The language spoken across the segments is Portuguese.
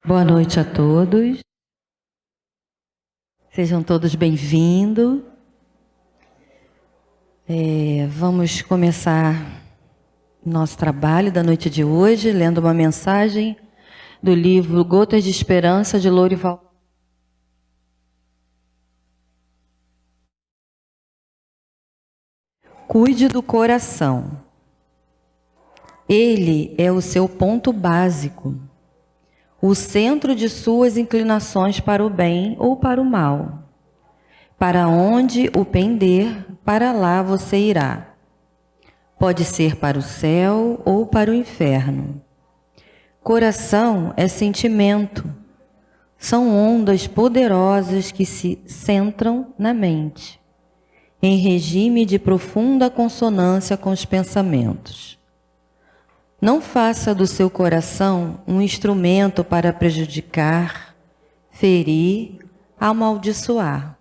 Boa noite a todos. Sejam todos bem-vindos. Vamos começar nosso trabalho da noite de hoje, lendo uma mensagem do livro Gotas de Esperança, de Lourival. Cuide do coração. Ele é o seu ponto básico, o centro de suas inclinações para o bem ou para o mal. Para onde o pender, para lá você irá. Pode ser para o céu ou para o inferno. Coração é sentimento. São ondas poderosas que se centram na mente, em regime de profunda consonância com os pensamentos. Não faça do seu coração um instrumento para prejudicar, ferir, amaldiçoar.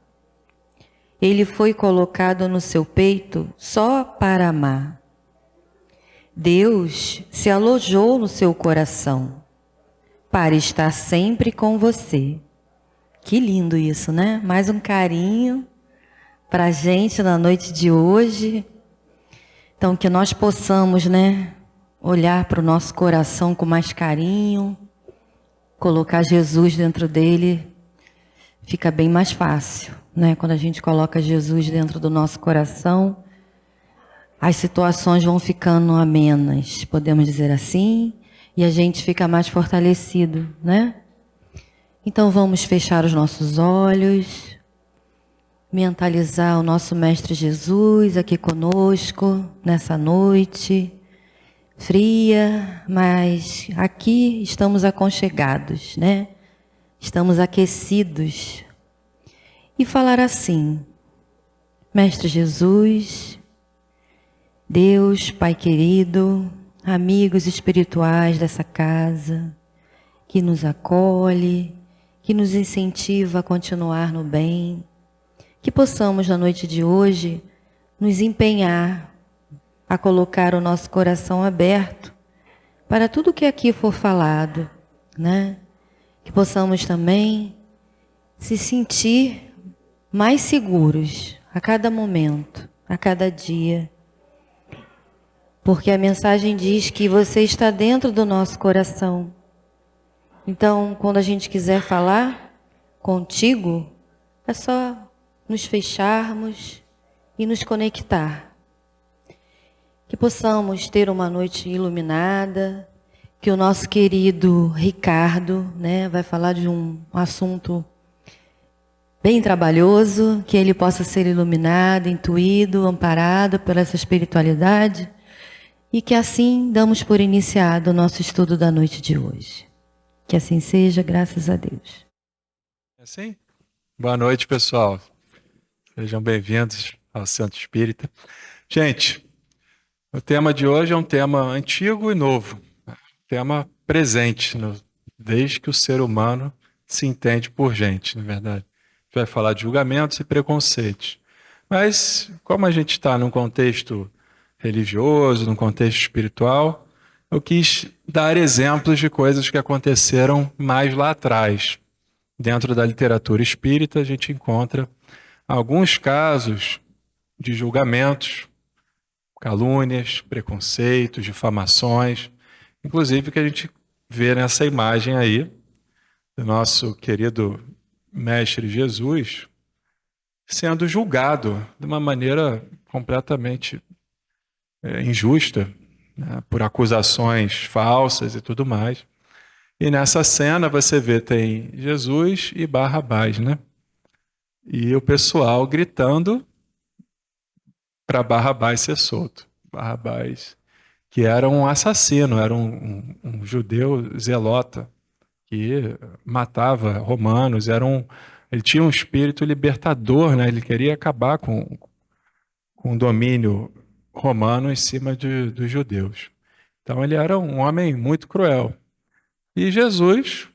Ele foi colocado no seu peito só para amar. Deus se alojou no seu coração para estar sempre com você. Que lindo isso, né? Mais um carinho para a gente na noite de hoje. Então, que nós possamos, né, olhar para o nosso coração com mais carinho, colocar Jesus dentro dele, fica bem mais fácil, né? Quando a gente coloca Jesus dentro do nosso coração, as situações vão ficando amenas, podemos dizer assim, e a gente fica mais fortalecido, né? Então vamos fechar os nossos olhos, mentalizar o nosso Mestre Jesus aqui conosco, nessa noite fria, mas aqui estamos aconchegados, né? Estamos aquecidos. E falar assim: Mestre Jesus, Deus, Pai querido, amigos espirituais dessa casa, que nos acolhe, que nos incentiva a continuar no bem, que possamos na noite de hoje nos empenhar a colocar o nosso coração aberto para tudo que aqui for falado, né? Que possamos também se sentir mais seguros a cada momento, a cada dia. Porque a mensagem diz que você está dentro do nosso coração. Então, quando a gente quiser falar contigo, é só nos fecharmos e nos conectar. Que possamos ter uma noite iluminada, que o nosso querido Ricardo, né, vai falar de um assunto bem trabalhoso, que ele possa ser iluminado, intuído, amparado pela essa espiritualidade, e que assim damos por iniciado o nosso estudo da noite de hoje. Que assim seja, graças a Deus. É assim? Boa noite, pessoal. Sejam bem-vindos ao Centro Espírita. Gente, o tema de hoje é um tema antigo e novo, tema presente, desde que o ser humano se entende por gente, na verdade. A gente vai falar de julgamentos e preconceitos. Mas, como a gente está num contexto religioso, num contexto espiritual, eu quis dar exemplos de coisas que aconteceram mais lá atrás. Dentro da literatura espírita, a gente encontra alguns casos de julgamentos, calúnias, preconceitos, difamações, inclusive que a gente vê nessa imagem aí do nosso querido Mestre Jesus sendo julgado de uma maneira completamente injusta, né, por acusações falsas e tudo mais. E nessa cena você vê, tem Jesus e Barrabás, né? E o pessoal gritando para Barrabás ser solto. Barrabás, que era um assassino, era um judeu zelota, que matava romanos, ele tinha um espírito libertador, né? Ele queria acabar com o domínio romano em cima dos judeus. Então ele era um homem muito cruel. E Jesus,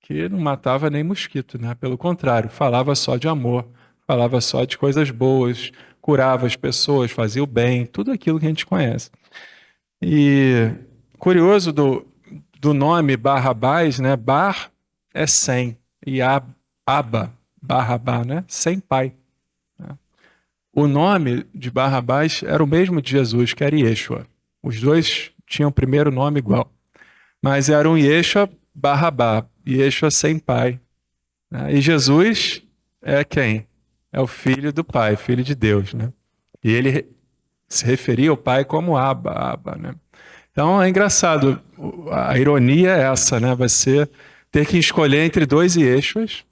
que não matava nem mosquito, né? Pelo contrário, falava só de amor, falava só de coisas boas, curava as pessoas, fazia o bem, tudo aquilo que a gente conhece. E curioso do nome Barrabás, né? Bar é sem, e Aba, Barrabá, né? Sem pai. O nome de Barrabás era o mesmo de Jesus, que era Yeshua. Os dois tinham o primeiro nome igual. Mas era um Yeshua Barrabá, Yeshua sem pai. E Jesus é quem? É o filho do Pai, filho de Deus, né? E ele se referia ao Pai como Abba, né? Então é engraçado, a ironia é essa, né? Você ter que escolher entre dois Yeshuas.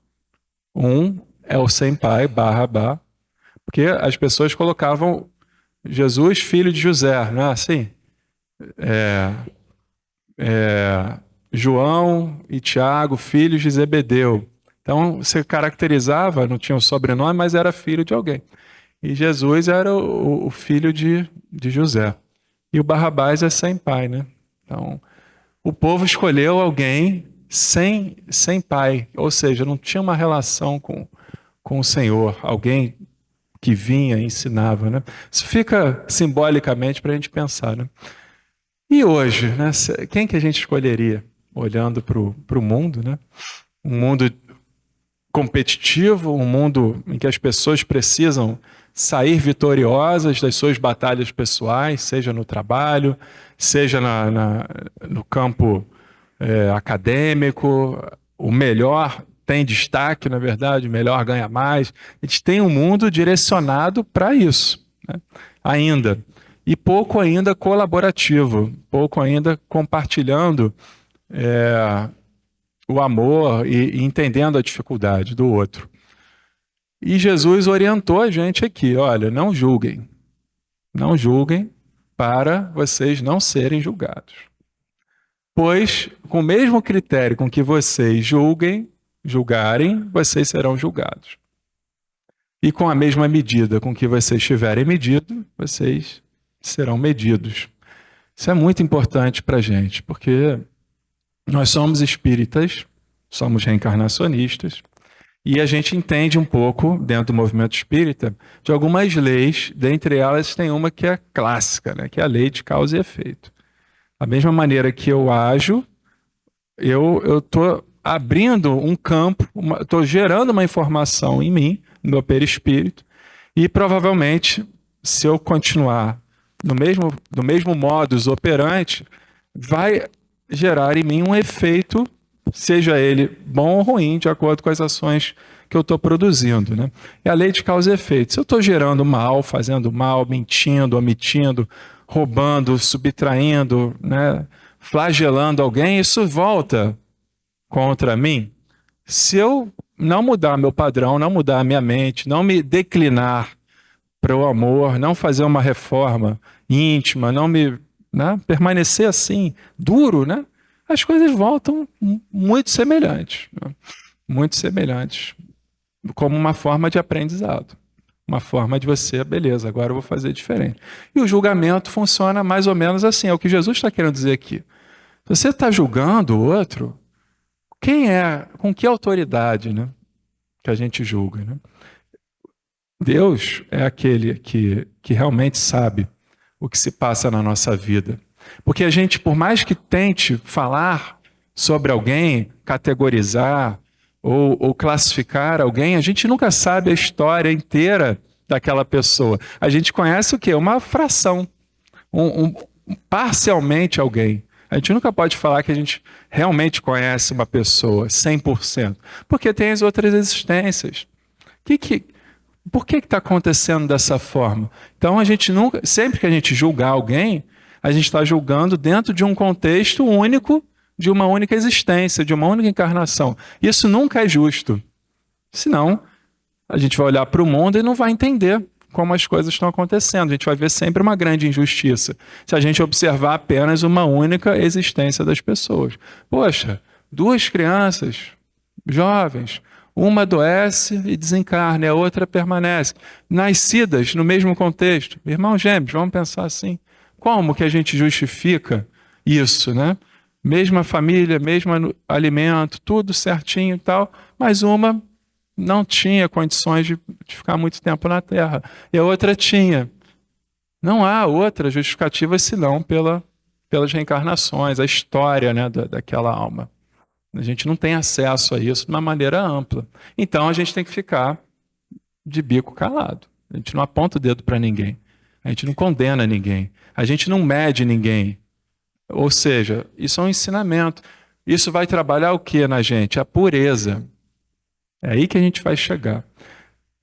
Um é o sem pai, Barrabá, porque as pessoas colocavam Jesus, filho de José, não é assim? João e Tiago, filhos de Zebedeu. Então você caracterizava, não tinha um sobrenome, mas era filho de alguém. E Jesus era o filho de José. E o Barrabás é sem pai, né? Então, o povo escolheu alguém sem pai, ou seja, não tinha uma relação com o Senhor, alguém que vinha e ensinava, né? Isso fica simbolicamente para a gente pensar, né? E hoje, né? Quem que a gente escolheria, olhando para o mundo, né? Um mundo competitivo, um mundo em que as pessoas precisam sair vitoriosas das suas batalhas pessoais, seja no trabalho, seja no campo acadêmico. O melhor tem destaque, na verdade, o melhor ganha mais. A gente tem um mundo direcionado para isso, né? Ainda. E pouco ainda colaborativo, pouco ainda compartilhando o amor e entendendo a dificuldade do outro. E Jesus orientou a gente aqui, olha, não julguem para vocês não serem julgados. Pois, com o mesmo critério com que vocês julgarem, vocês serão julgados. E com a mesma medida com que vocês tiverem medido, vocês serão medidos. Isso é muito importante para a gente, porque nós somos espíritas, somos reencarnacionistas, e a gente entende um pouco, dentro do movimento espírita, de algumas leis, dentre elas tem uma que é clássica, né, que é a lei de causa e efeito. Da mesma maneira que eu ajo, eu estou abrindo um campo, estou gerando uma informação em mim, no meu perispírito, e provavelmente, se eu continuar do mesmo modus operandi, vai gerar em mim um efeito, seja ele bom ou ruim, de acordo com as ações que eu estou produzindo, né? É a lei de causa e efeito. Se eu estou gerando mal, fazendo mal, mentindo, omitindo, roubando, subtraindo, né, flagelando alguém, isso volta contra mim. Se eu não mudar meu padrão, não mudar a minha mente, não me declinar para o amor, não fazer uma reforma íntima, não me, né, permanecer assim, duro, né, as coisas voltam muito semelhantes, né, muito semelhantes, como uma forma de aprendizado. Uma forma de você, beleza, agora eu vou fazer diferente. E o julgamento funciona mais ou menos assim, é o que Jesus está querendo dizer aqui. Se você está julgando o outro, quem é, com que autoridade, né, que a gente julga, né? Deus é aquele que realmente sabe o que se passa na nossa vida. Porque a gente, por mais que tente falar sobre alguém, categorizar ou classificar alguém, a gente nunca sabe a história inteira daquela pessoa. A gente conhece o quê? Uma fração, parcialmente alguém. A gente nunca pode falar que a gente realmente conhece uma pessoa 100%, porque tem as outras existências. Por que está acontecendo dessa forma? Então, a gente nunca, sempre que a gente julgar alguém, a gente está julgando dentro de um contexto único, de uma única existência, de uma única encarnação. Isso nunca é justo. Senão, a gente vai olhar para o mundo e não vai entender como as coisas estão acontecendo. A gente vai ver sempre uma grande injustiça, se a gente observar apenas uma única existência das pessoas. Poxa, 2 crianças jovens, uma adoece e desencarna, e a outra permanece. Nascidas no mesmo contexto, irmãos gêmeos, vamos pensar assim. Como que a gente justifica isso, né? Mesma família, mesmo alimento, tudo certinho e tal, mas uma não tinha condições de ficar muito tempo na Terra, e a outra tinha. Não há outra justificativa senão pela pelas reencarnações, a história, né, daquela alma. A gente não tem acesso a isso de uma maneira ampla. Então a gente tem que ficar de bico calado. A gente não aponta o dedo para ninguém. A gente não condena ninguém. A gente não mede ninguém. Ou seja, isso é um ensinamento. Isso vai trabalhar o que na gente? A pureza. É aí que a gente vai chegar.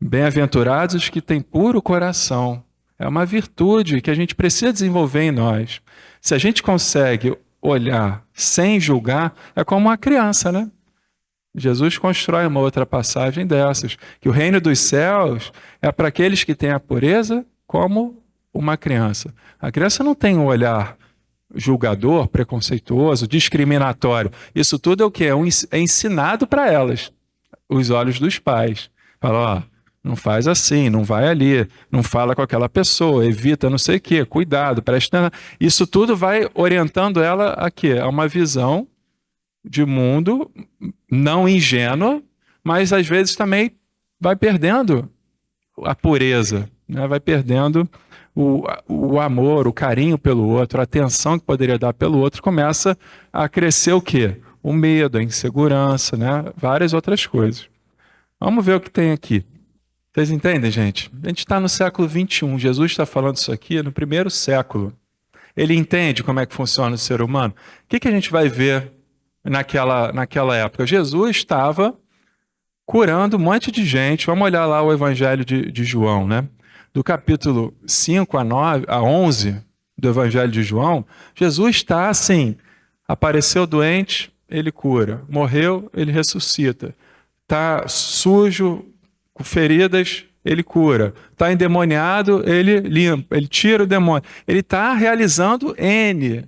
Bem-aventurados os que têm puro coração. É uma virtude que a gente precisa desenvolver em nós. Se a gente consegue olhar sem julgar, é como uma criança, né? Jesus constrói uma outra passagem dessas, que o reino dos céus é para aqueles que têm a pureza como uma criança. A criança não tem um olhar julgador, preconceituoso, discriminatório. Isso tudo é o quê? É ensinado para elas, os olhos dos pais. Fala, ó, não faz assim, não vai ali, não fala com aquela pessoa, evita não sei o quê, cuidado, presta atenção. Isso tudo vai orientando ela a quê? A uma visão de mundo não ingênua, mas às vezes também vai perdendo a pureza, né? Vai perdendo o amor, o carinho pelo outro, a atenção que poderia dar pelo outro, começa a crescer o quê? O medo, a insegurança, né? Várias outras coisas. Vamos ver o que tem aqui. Vocês entendem, gente? A gente está no século XXI. Jesus está falando isso aqui no primeiro século. Ele entende como é que funciona o ser humano? O que a gente vai ver naquela época? Jesus estava curando um monte de gente. Vamos olhar lá o Evangelho de João, né? Do capítulo 5 a 11 do Evangelho de João, Jesus está assim, apareceu doente, ele cura. Morreu, ele ressuscita. Está sujo, com feridas, ele cura. Está endemoniado, ele limpa, ele tira o demônio. Ele está realizando N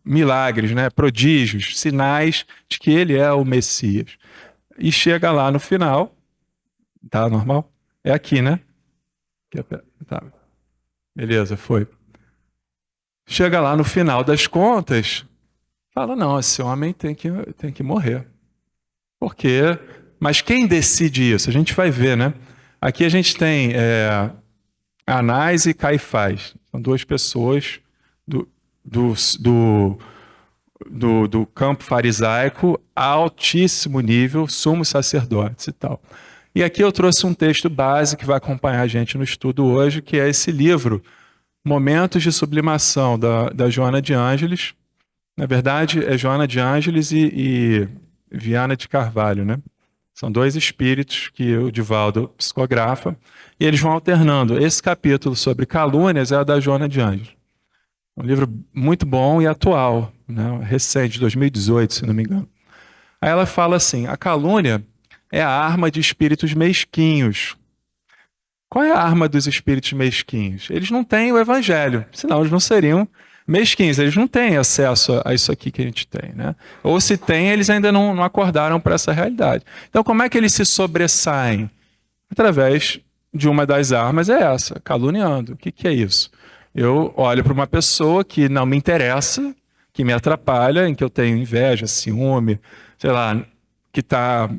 milagres, né? Prodígios, sinais de que ele é o Messias. E chega lá no final, tá normal? É aqui, né? Tá. Beleza, foi. Chega lá no final das contas, fala, não, esse homem tem que morrer. Por quê? Mas quem decide isso? A gente vai ver, né? Aqui a gente tem Anás e Caifás. São duas pessoas do campo farisaico a altíssimo nível, sumos sacerdotes e tal. E aqui eu trouxe um texto base que vai acompanhar a gente no estudo hoje, que é esse livro, Momentos de Sublimação, da Joana de Ângeles. Na verdade, é Joana de Ângeles e Viana de Carvalho, né? São dois espíritos que o Divaldo psicografa, e eles vão alternando. Esse capítulo sobre calúnias é a da Joana de Ângeles. Um livro muito bom e atual, né? Recente, 2018, se não me engano. Aí ela fala assim, a calúnia é a arma de espíritos mesquinhos. Qual é a arma dos espíritos mesquinhos? Eles não têm o evangelho, senão eles não seriam mesquinhos, eles não têm acesso a isso aqui que a gente tem, né? Ou se tem, eles ainda não acordaram para essa realidade. Então, como é que eles se sobressaem? Através de uma das armas é essa, caluniando. O que é isso? Eu olho para uma pessoa que não me interessa, que me atrapalha, em que eu tenho inveja, ciúme, sei lá, que está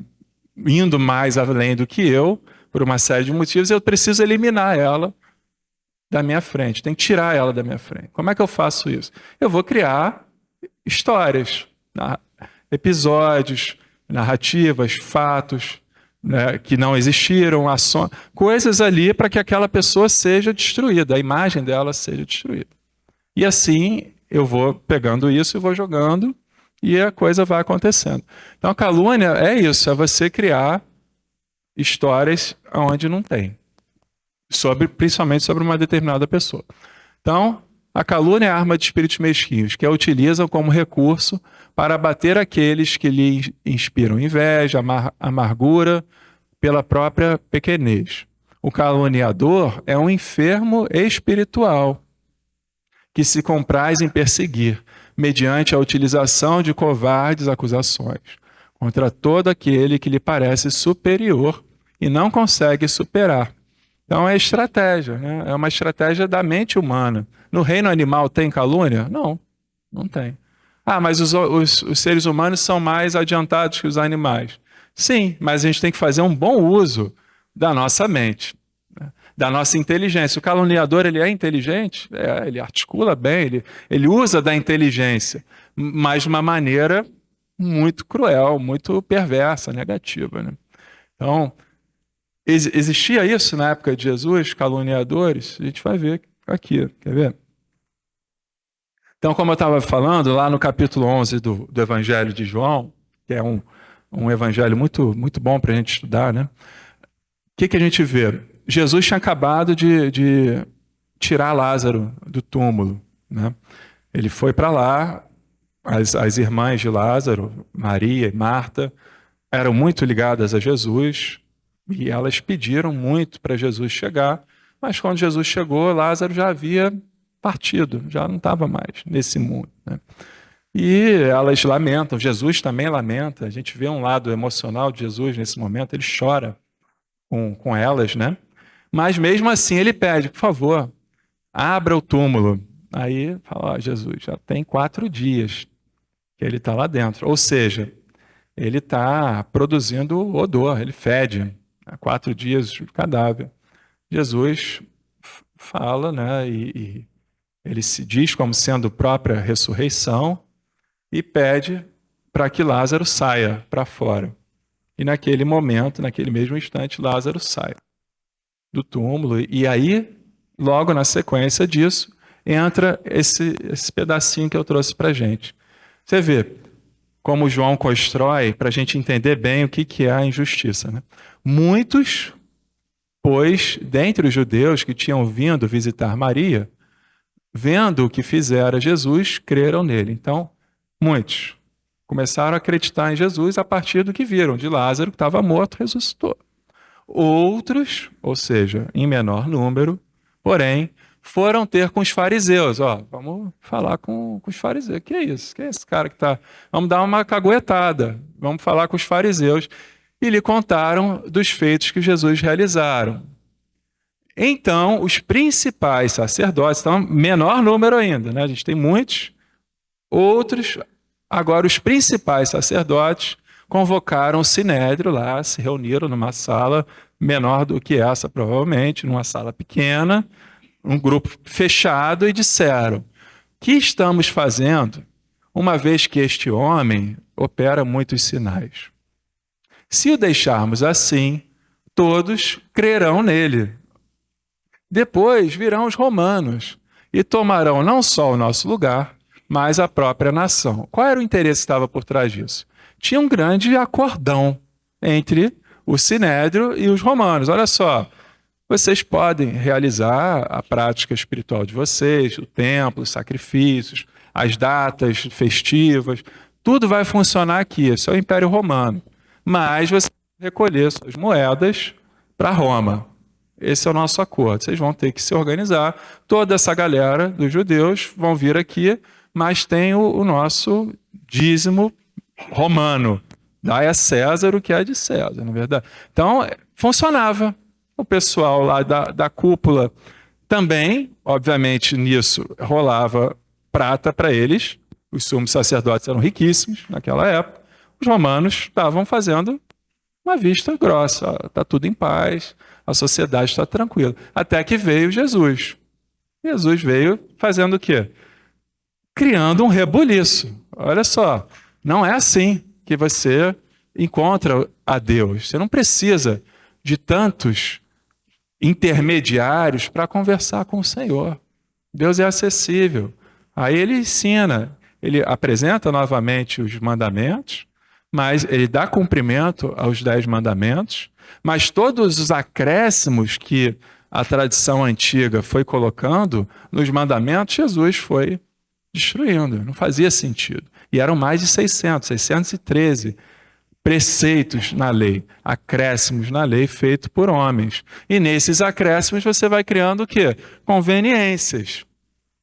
indo mais além do que eu, por uma série de motivos, eu preciso eliminar ela da minha frente, tem que tirar ela da minha frente. Como é que eu faço isso? Eu vou criar histórias, episódios, narrativas, fatos, né, que não existiram, ações, coisas ali para que aquela pessoa seja destruída, a imagem dela seja destruída. E assim eu vou pegando isso e vou jogando e a coisa vai acontecendo. Então a calúnia é isso, é você criar histórias onde não tem. Principalmente sobre uma determinada pessoa. Então, a calúnia é a arma de espíritos mesquinhos, que a utilizam como recurso para abater aqueles que lhe inspiram inveja, amargura, pela própria pequenez. O caluniador é um enfermo espiritual que se compraz em perseguir, mediante a utilização de covardes acusações, contra todo aquele que lhe parece superior e não consegue superar. Então é estratégia, né? É uma estratégia da mente humana. No reino animal tem calúnia? Não, não tem. Ah, mas os seres humanos são mais adiantados que os animais. Sim, mas a gente tem que fazer um bom uso da nossa mente. da nossa inteligência. O caluniador, ele é inteligente? Ele articula bem, ele usa da inteligência, mas de uma maneira muito cruel, muito perversa, negativa, né? Então, existia isso na época de Jesus, caluniadores? A gente vai ver aqui, quer ver? Então, como eu estava falando, lá no capítulo 11 do Evangelho de João, que é um evangelho muito, muito bom para a gente estudar, né? O que a gente vê? Jesus tinha acabado de tirar Lázaro do túmulo, né? Ele foi para lá, as irmãs de Lázaro, Maria e Marta, eram muito ligadas a Jesus e elas pediram muito para Jesus chegar, mas quando Jesus chegou, Lázaro já havia partido, já não estava mais nesse mundo, né? E elas lamentam, Jesus também lamenta, a gente vê um lado emocional de Jesus nesse momento, ele chora com elas, né? Mas mesmo assim ele pede, por favor, abra o túmulo. Aí fala, ó, Jesus, já tem 4 dias que ele está lá dentro. Ou seja, ele está produzindo odor, ele fede. Há 4 dias de cadáver. Jesus fala, né? E ele se diz como sendo própria ressurreição e pede para que Lázaro saia para fora. E naquele momento, naquele mesmo instante, Lázaro sai do túmulo. E aí, logo na sequência disso, entra esse pedacinho que eu trouxe para a gente. Você vê como João constrói para a gente entender bem o que é a injustiça, né? Muitos, pois, dentre os judeus que tinham vindo visitar Maria, vendo o que fizera Jesus, creram nele. Então, muitos começaram a acreditar em Jesus a partir do que viram de Lázaro, que estava morto, ressuscitou. Outros, ou seja, em menor número, porém, foram ter com os fariseus. Ó, vamos falar com os fariseus. Que é isso? Que é esse cara que está... Vamos dar uma caguetada. Vamos falar com os fariseus. E lhe contaram dos feitos que Jesus realizaram. Então, os principais sacerdotes, então, menor número ainda, né? A gente tem muitos. Outros, agora os principais sacerdotes convocaram o sinédrio lá, se reuniram numa sala menor do que essa, provavelmente, numa sala pequena, um grupo fechado, e disseram: que estamos fazendo, uma vez que este homem opera muitos sinais? Se o deixarmos assim, todos crerão nele. Depois virão os romanos e tomarão não só o nosso lugar, mas a própria nação. Qual era o interesse que estava por trás disso? Tinha um grande acordão entre o sinédrio e os romanos. Olha só, vocês podem realizar a prática espiritual de vocês, o templo, os sacrifícios, as datas festivas, tudo vai funcionar aqui, esse é o Império Romano. Mas você vai recolher suas moedas para Roma. Esse é o nosso acordo. Vocês vão ter que se organizar. Toda essa galera dos judeus vão vir aqui, mas tem o nosso dízimo romano. Dai a César o que é de César, não é verdade? Então, funcionava. O pessoal lá da cúpula também, obviamente, nisso rolava prata para eles. Os sumos sacerdotes eram riquíssimos naquela época. Os romanos estavam fazendo uma vista grossa. Está tudo em paz, a sociedade está tranquila. Até que veio Jesus. Jesus veio fazendo o quê? Criando um rebuliço. Olha só, não é assim que você encontra a Deus. Você não precisa de tantos intermediários para conversar com o Senhor. Deus é acessível. Aí ele ensina, ele apresenta novamente os mandamentos, mas ele dá cumprimento aos 10 mandamentos, mas todos os acréscimos que a tradição antiga foi colocando nos mandamentos, Jesus foi destruindo. Não fazia sentido. E eram mais de 613 preceitos na lei, acréscimos na lei feitos por homens. E nesses acréscimos você vai criando o quê? Conveniências,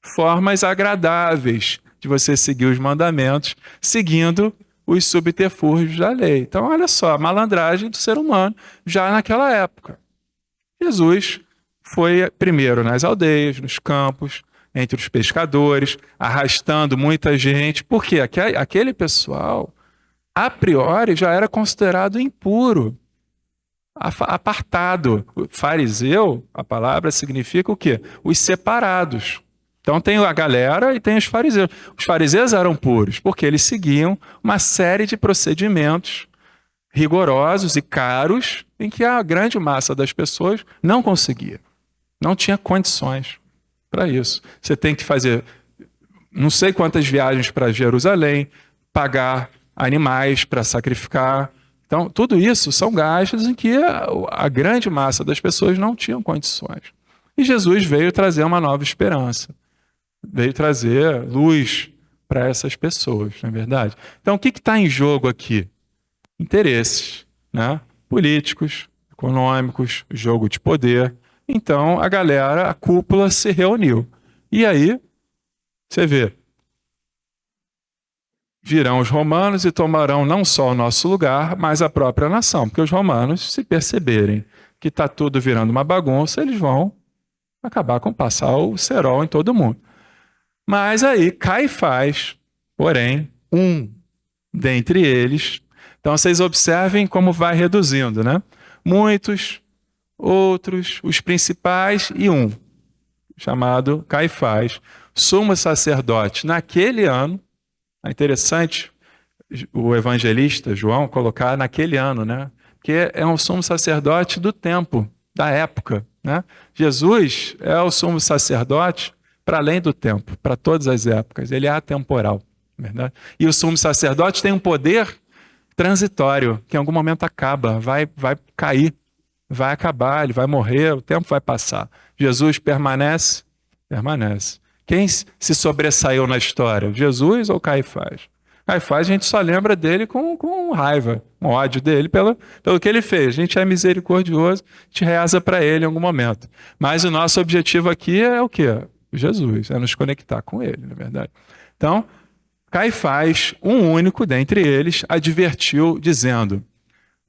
formas agradáveis de você seguir os mandamentos, seguindo os subterfúgios da lei. Então, olha só, a malandragem do ser humano já naquela época. Jesus foi primeiro nas aldeias, nos campos, entre os pescadores, arrastando muita gente, porque aquele pessoal, a priori, já era considerado impuro. apartado. O fariseu, a palavra significa o quê? Os separados. Então tem a galera e tem os fariseus. Os fariseus eram puros, porque eles seguiam uma série de procedimentos rigorosos e caros em que a grande massa das pessoas não conseguia. Não tinha condições para isso. Você tem que fazer não sei quantas viagens para Jerusalém, pagar animais para sacrificar. Então, tudo isso são gastos em que a grande massa das pessoas não tinham condições. E Jesus veio trazer uma nova esperança. Veio trazer luz para essas pessoas, não é verdade? Então, o que está em jogo aqui? Interesses, né? Políticos, econômicos, jogo de poder. Então, a galera, a cúpula se reuniu. E aí, você vê, virão os romanos e tomarão não só o nosso lugar, mas a própria nação. Porque os romanos, se perceberem que está tudo virando uma bagunça, eles vão acabar com passar o cerol em todo mundo. Mas aí Caifás, porém, um dentre eles. Então vocês observem como vai reduzindo, né? Muitos, outros, os principais e um, chamado Caifás, sumo sacerdote naquele ano. É interessante o evangelista João colocar naquele ano, né? Porque é um sumo sacerdote do tempo, da época, né? Jesus é o sumo sacerdote para além do tempo, para todas as épocas. Ele é atemporal, verdade? E o sumo sacerdote tem um poder transitório, que em algum momento acaba, vai cair, vai acabar, ele vai morrer, o tempo vai passar. Jesus permanece? Permanece. Quem se sobressaiu na história? Jesus ou Caifás? Caifás a gente só lembra dele com raiva, com ódio dele pelo que ele fez. A gente é misericordioso, a gente reza para ele em algum momento. Mas o nosso objetivo aqui é o quê? Jesus, é nos conectar com ele, na verdade. Então, Caifás, um único dentre eles, advertiu, dizendo: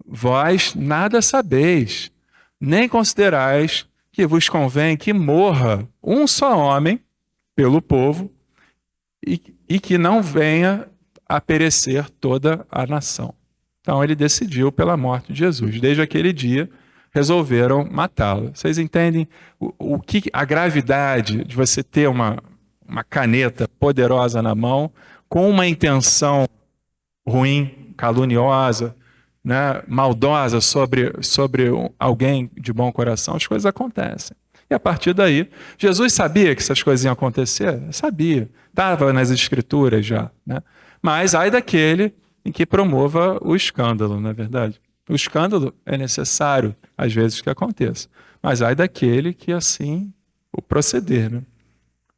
vós nada sabeis, nem considerais que vos convém que morra um só homem pelo povo e que não venha a perecer toda a nação. Então ele decidiu pela morte de Jesus. Desde aquele dia, resolveram matá-lo. Vocês entendem o que a gravidade de você ter uma caneta poderosa na mão com uma intenção ruim, caluniosa, né, maldosa sobre alguém de bom coração? As coisas acontecem. E a partir daí, Jesus sabia que essas coisas iam acontecer? Sabia. Estava nas escrituras já, né? Mas ai daquele em que promova o escândalo, não é verdade? O escândalo é necessário, às vezes, que aconteça. Mas ai daquele que assim o proceder, né?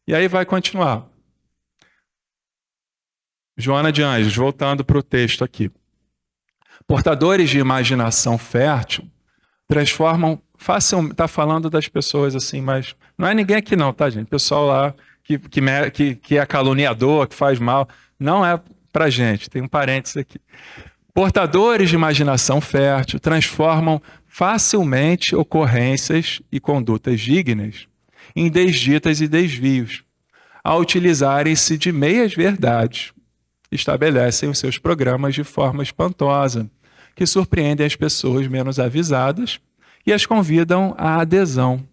E aí vai continuar. Joana de Anjos, voltando para o texto aqui. Portadores de imaginação fértil transformam facilmente. Está falando das pessoas assim, mas não é ninguém aqui não, tá, gente? Pessoal lá que é caluniador, que faz mal. Não é para gente, tem um parênteses aqui. Portadores de imaginação fértil transformam facilmente ocorrências e condutas dignas em desditas e desvios. Ao utilizarem-se de meias verdades, estabelecem os seus programas de forma espantosa, que surpreendem as pessoas menos avisadas e as convidam à adesão,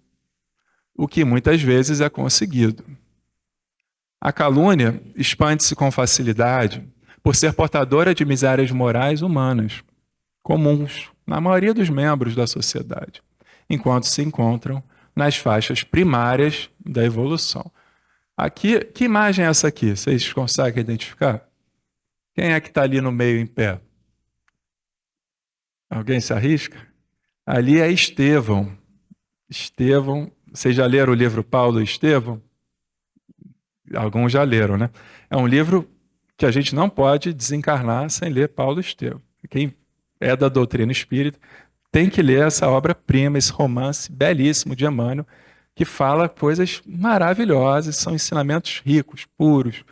o que muitas vezes é conseguido. A calúnia expande-se com facilidade por ser portadora de misérias morais humanas, comuns na maioria dos membros da sociedade, enquanto se encontram nas faixas primárias da evolução. Aqui, que imagem é essa aqui? Vocês conseguem identificar? Quem é que está ali no meio em pé? Alguém se arrisca? Ali é Estevão. Estevão, vocês já leram o livro Paulo e Estevão? Alguns já leram, né? É um livro que a gente não pode desencarnar sem ler Paulo e Estevão. Quem é da doutrina espírita tem que ler essa obra-prima, esse romance belíssimo de Emmanuel, que fala coisas maravilhosas, são ensinamentos ricos, puros.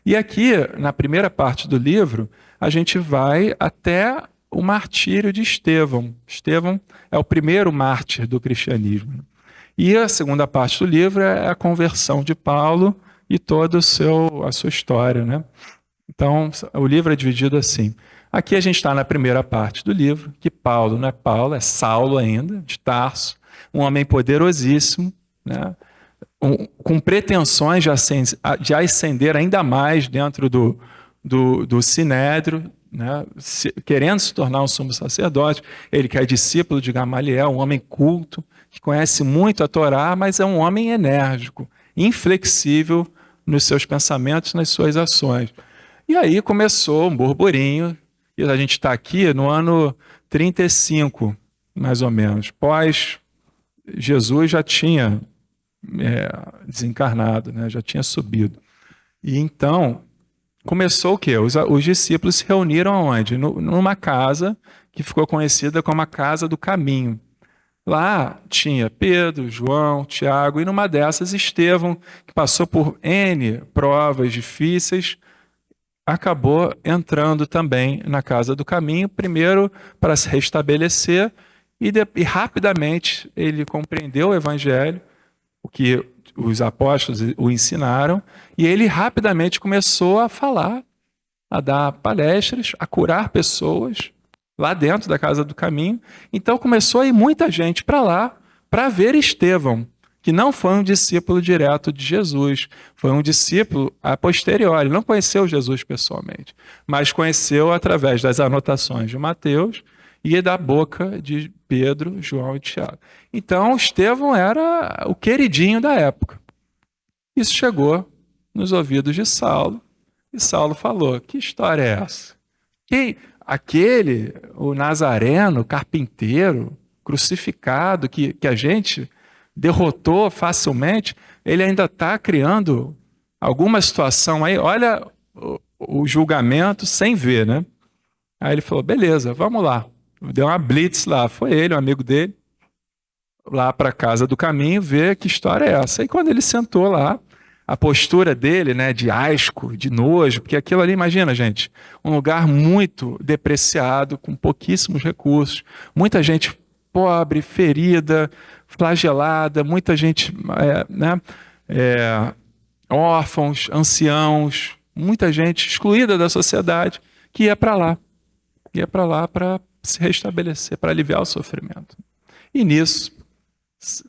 E aqui, na primeira parte do livro, a gente vai até o martírio de Estevão. Estevão é o primeiro mártir do cristianismo. E a segunda parte do livro é a conversão de Paulo e toda a sua história, né? Então, o livro é dividido assim. Aqui a gente está na primeira parte do livro, que Paulo não é Paulo, é Saulo ainda, de Tarso, um homem poderosíssimo, né? Com pretensões de ascender ainda mais dentro do Sinédrio, né? Querendo se tornar um sumo sacerdote. Ele que é discípulo de Gamaliel, um homem culto, que conhece muito a Torá, mas é um homem enérgico, inflexível nos seus pensamentos, nas suas ações. E aí começou um burburinho, e a gente está aqui no ano 35, mais ou menos. Pós Jesus já tinha desencarnado, né? Já tinha subido. E então começou o quê? Os discípulos se reuniram aonde? Numa casa que ficou conhecida como a Casa do Caminho. Lá tinha Pedro, João, Tiago, e numa dessas Estevão, que passou por N provas difíceis, acabou entrando também na Casa do Caminho, primeiro para se restabelecer, e rapidamente ele compreendeu o Evangelho, o que os apóstolos o ensinaram, e ele rapidamente começou a falar, a dar palestras, a curar pessoas lá dentro da Casa do Caminho. Então começou a ir muita gente para lá para ver Estevão, que não foi um discípulo direto de Jesus, foi um discípulo a posteriori, não conheceu Jesus pessoalmente, mas conheceu através das anotações de Mateus e da boca de Pedro, João e Tiago. Então, Estevão era o queridinho da época. Isso chegou nos ouvidos de Saulo, e Saulo falou: que história é essa? O Nazareno, o carpinteiro, crucificado, que a gente derrotou facilmente, ele ainda está criando alguma situação aí. Olha o julgamento sem ver, né? Aí ele falou: beleza, vamos lá. Deu uma blitz lá, foi ele, um amigo dele, lá para a Casa do Caminho, ver que história é essa. E quando ele sentou lá, a postura dele, né, de asco, de nojo, porque aquilo ali, imagina, gente, um lugar muito depreciado, com pouquíssimos recursos, muita gente pobre, ferida, flagelada, muita gente, órfãos, anciãos, muita gente excluída da sociedade, que ia para lá para se restabelecer, para aliviar o sofrimento. E nisso,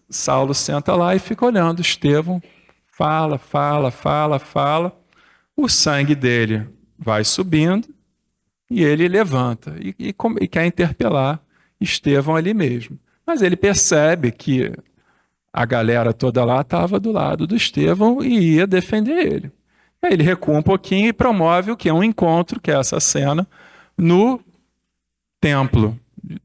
Saulo senta lá e fica olhando Estevão, fala, o sangue dele vai subindo e ele levanta e quer interpelar Estevão ali mesmo. Mas ele percebe que a galera toda lá estava do lado do Estevão e ia defender ele. Aí ele recua um pouquinho e promove o que é um encontro, que é essa cena, no templo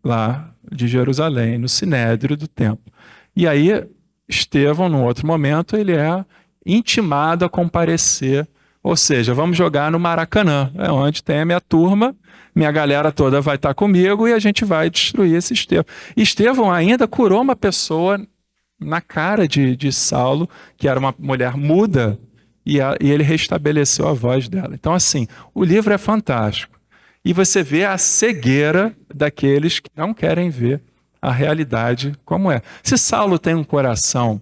lá de Jerusalém, no Sinédrio do templo. E aí Estevão, num outro momento, ele é intimado a comparecer, ou seja, vamos jogar no Maracanã, é onde tem a minha turma, minha galera toda vai estar comigo e a gente vai destruir esse Estevão. Estevão ainda curou uma pessoa na cara de Saulo, que era uma mulher muda, e ele restabeleceu a voz dela. Então, assim, o livro é fantástico. E você vê a cegueira daqueles que não querem ver a realidade como é. Se Saulo tem um coração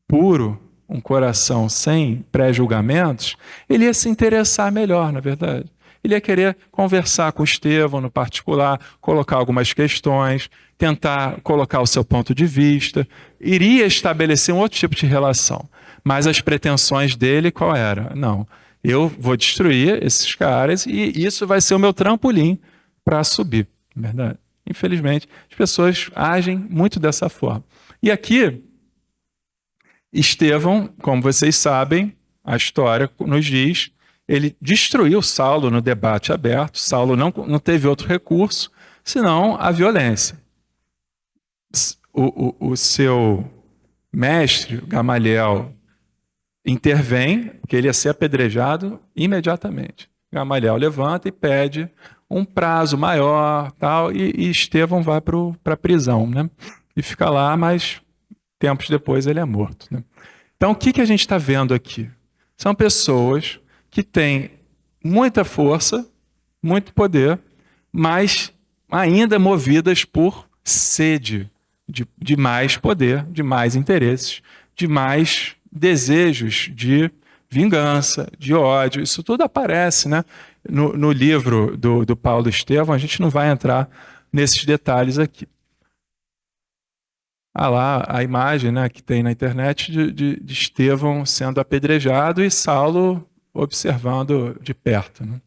puro, um coração sem pré-julgamentos, ele ia se interessar melhor, na verdade. Ele ia querer conversar com Estevão no particular, colocar algumas questões, tentar colocar o seu ponto de vista, iria estabelecer um outro tipo de relação. Mas as pretensões dele, qual era? Não, eu vou destruir esses caras e isso vai ser o meu trampolim para subir, na verdade. Infelizmente, as pessoas agem muito dessa forma. E aqui, Estevão, como vocês sabem, a história nos diz, ele destruiu Saulo no debate aberto. Saulo não teve outro recurso, senão a violência. O seu mestre, Gamaliel, intervém, porque ele ia ser apedrejado imediatamente. Gamaliel levanta e pede um prazo maior, tal, e Estevão vai para a prisão, né? E fica lá, mas tempos depois ele é morto, né? Então, o que a gente está vendo aqui? São pessoas que têm muita força, muito poder, mas ainda movidas por sede de mais poder, de mais interesses, de mais desejos de vingança, de ódio. Isso tudo aparece, né? No livro do Paulo Estevão. A gente não vai entrar nesses detalhes aqui. Lá a imagem, né, que tem na internet de Estevão sendo apedrejado e Saulo observando de perto, né?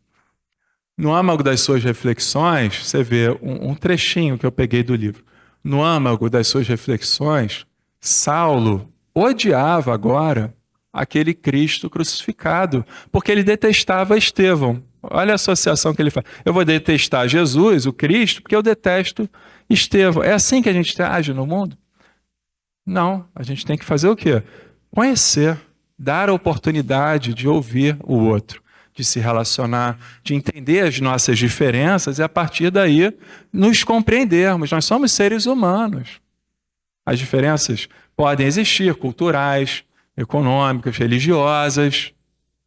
No âmago das suas reflexões, você vê um trechinho que eu peguei do livro. No âmago das suas reflexões, Saulo odiava agora aquele Cristo crucificado, porque ele detestava Estevão. Olha a associação que ele faz. Eu vou detestar Jesus, o Cristo, porque eu detesto Estevão. É assim que a gente age no mundo? Não, a gente tem que fazer o quê? Conhecer, dar a oportunidade de ouvir o outro, de se relacionar, de entender as nossas diferenças e a partir daí nos compreendermos. Nós somos seres humanos. As diferenças podem existir, culturais, econômicas, religiosas,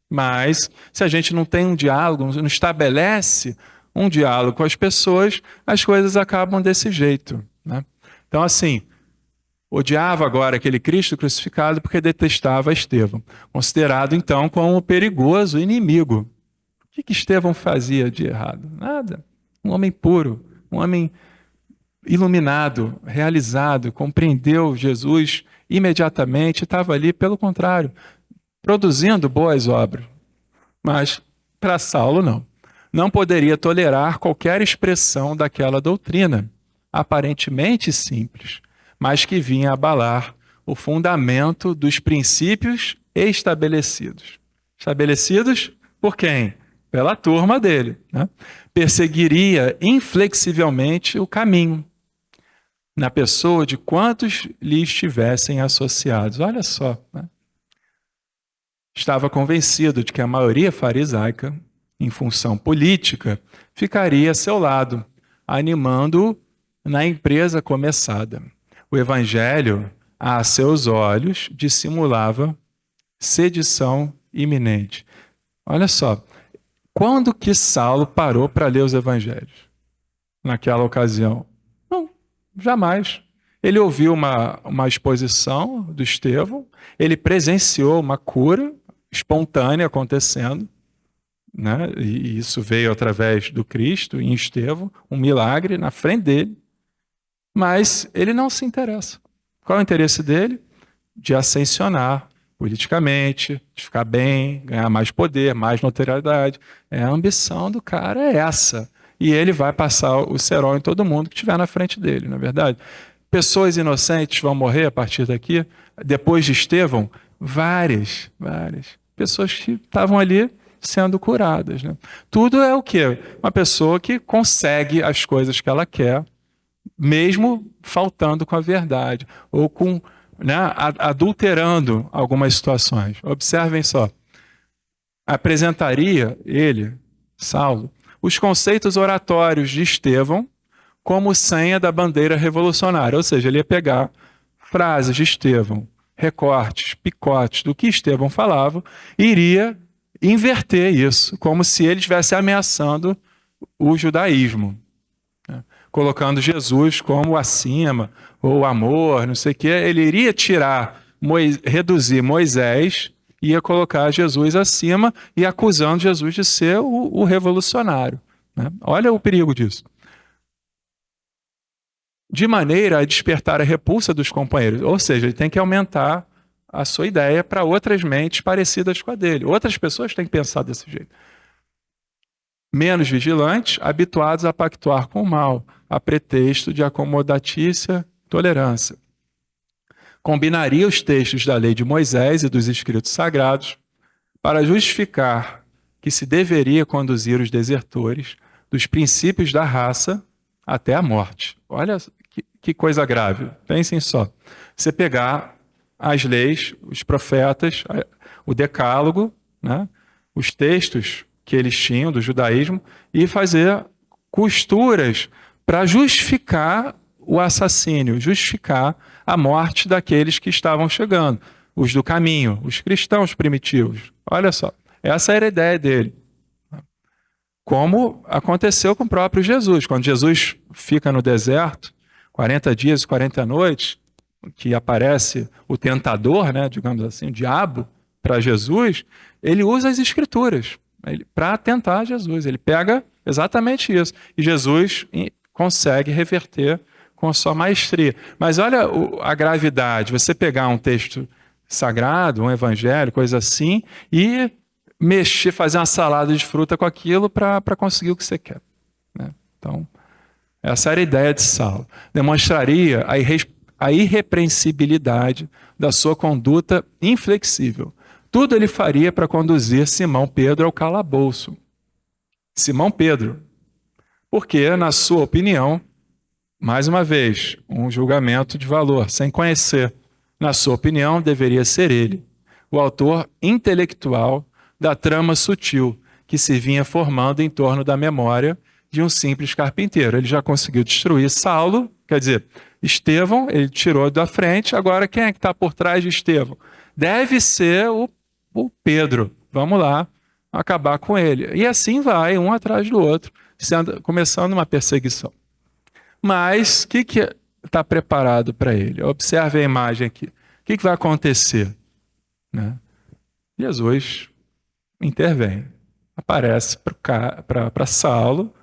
mas se a gente não tem um diálogo, não estabelece um diálogo com as pessoas, as coisas acabam desse jeito, né? Então, assim, odiava agora aquele Cristo crucificado porque detestava Estevão, considerado então como perigoso inimigo. O que Estevão fazia de errado? Nada. Um homem puro, um homem iluminado, realizado, compreendeu Jesus imediatamente, estava ali, pelo contrário, produzindo boas obras. Mas para Saulo não. Não poderia tolerar qualquer expressão daquela doutrina, aparentemente simples, mas que vinha abalar o fundamento dos princípios estabelecidos. Estabelecidos por quem? Pela turma dele, né? Perseguiria inflexivelmente o caminho, na pessoa de quantos lhe estivessem associados. Olha só, né? Estava convencido de que a maioria farisaica, em função política, ficaria a seu lado, animando-o na empresa começada. O evangelho, a seus olhos, dissimulava sedição iminente. Olha só, quando que Saulo parou para ler os evangelhos? Naquela ocasião? Não, jamais. Ele ouviu uma exposição do Estevão, ele presenciou uma cura espontânea acontecendo, né? E isso veio através do Cristo em Estevão, um milagre na frente dele, mas ele não se interessa. Qual é o interesse dele? De ascensionar politicamente, de ficar bem, ganhar mais poder, mais notoriedade. A ambição do cara é essa. E ele vai passar o cerol em todo mundo que estiver na frente dele, não é verdade? Pessoas inocentes vão morrer a partir daqui. Depois de Estevão, várias pessoas que estavam ali sendo curadas, né? Tudo é o quê? Uma pessoa que consegue as coisas que ela quer, mesmo faltando com a verdade, ou com, né, adulterando algumas situações. Observem só. Apresentaria ele, Saulo, os conceitos oratórios de Estevão como senha da bandeira revolucionária. Ou seja, ele ia pegar frases de Estevão, recortes, picotes do que Estevão falava, e iria inverter isso, como se ele estivesse ameaçando o judaísmo, né? Colocando Jesus como acima, ou amor, não sei o quê. Ele iria reduzir Moisés, ia colocar Jesus acima e acusando Jesus de ser o revolucionário, né? Olha o perigo disso. De maneira a despertar a repulsa dos companheiros. Ou seja, ele tem que aumentar a sua ideia para outras mentes parecidas com a dele. Outras pessoas têm que pensar desse jeito. Menos vigilantes, habituados a pactuar com o mal, a pretexto de acomodatícia, tolerância. Combinaria os textos da lei de Moisés e dos escritos sagrados para justificar que se deveria conduzir os desertores dos princípios da raça até a morte. Olha que coisa grave. Pensem só. Você pegar as leis, os profetas, o decálogo, né, os textos que eles tinham do judaísmo e fazer costuras para justificar o assassínio, justificar a morte daqueles que estavam chegando, os do caminho, os cristãos primitivos. Olha só, essa era a ideia dele. Como aconteceu com o próprio Jesus. Quando Jesus fica no deserto, 40 dias e 40 noites, que aparece o tentador, né, digamos assim, o diabo, para Jesus, ele usa as escrituras para tentar Jesus. Ele pega exatamente isso. E Jesus consegue reverter com a sua maestria. Mas olha a gravidade. Você pegar um texto sagrado, um evangelho, coisa assim, e mexer, fazer uma salada de fruta com aquilo para conseguir o que você quer. Né? Então, essa era a ideia de Saulo. Demonstraria a irrepreensibilidade da sua conduta inflexível. Tudo ele faria para conduzir Simão Pedro ao calabouço. Simão Pedro. Porque, na sua opinião, mais uma vez, um julgamento de valor, sem conhecer. Na sua opinião, deveria ser ele, o autor intelectual da trama sutil que se vinha formando em torno da memória de um simples carpinteiro. Ele já conseguiu destruir Saulo, quer dizer, Estevão, ele tirou da frente, agora quem é que está por trás de Estevão? Deve ser o Pedro. Vamos lá acabar com ele. E assim vai, um atrás do outro, começando uma perseguição. Mas o que está preparado para ele? Observe a imagem aqui. O que vai acontecer? Né? Jesus intervém. Aparece para Saulo.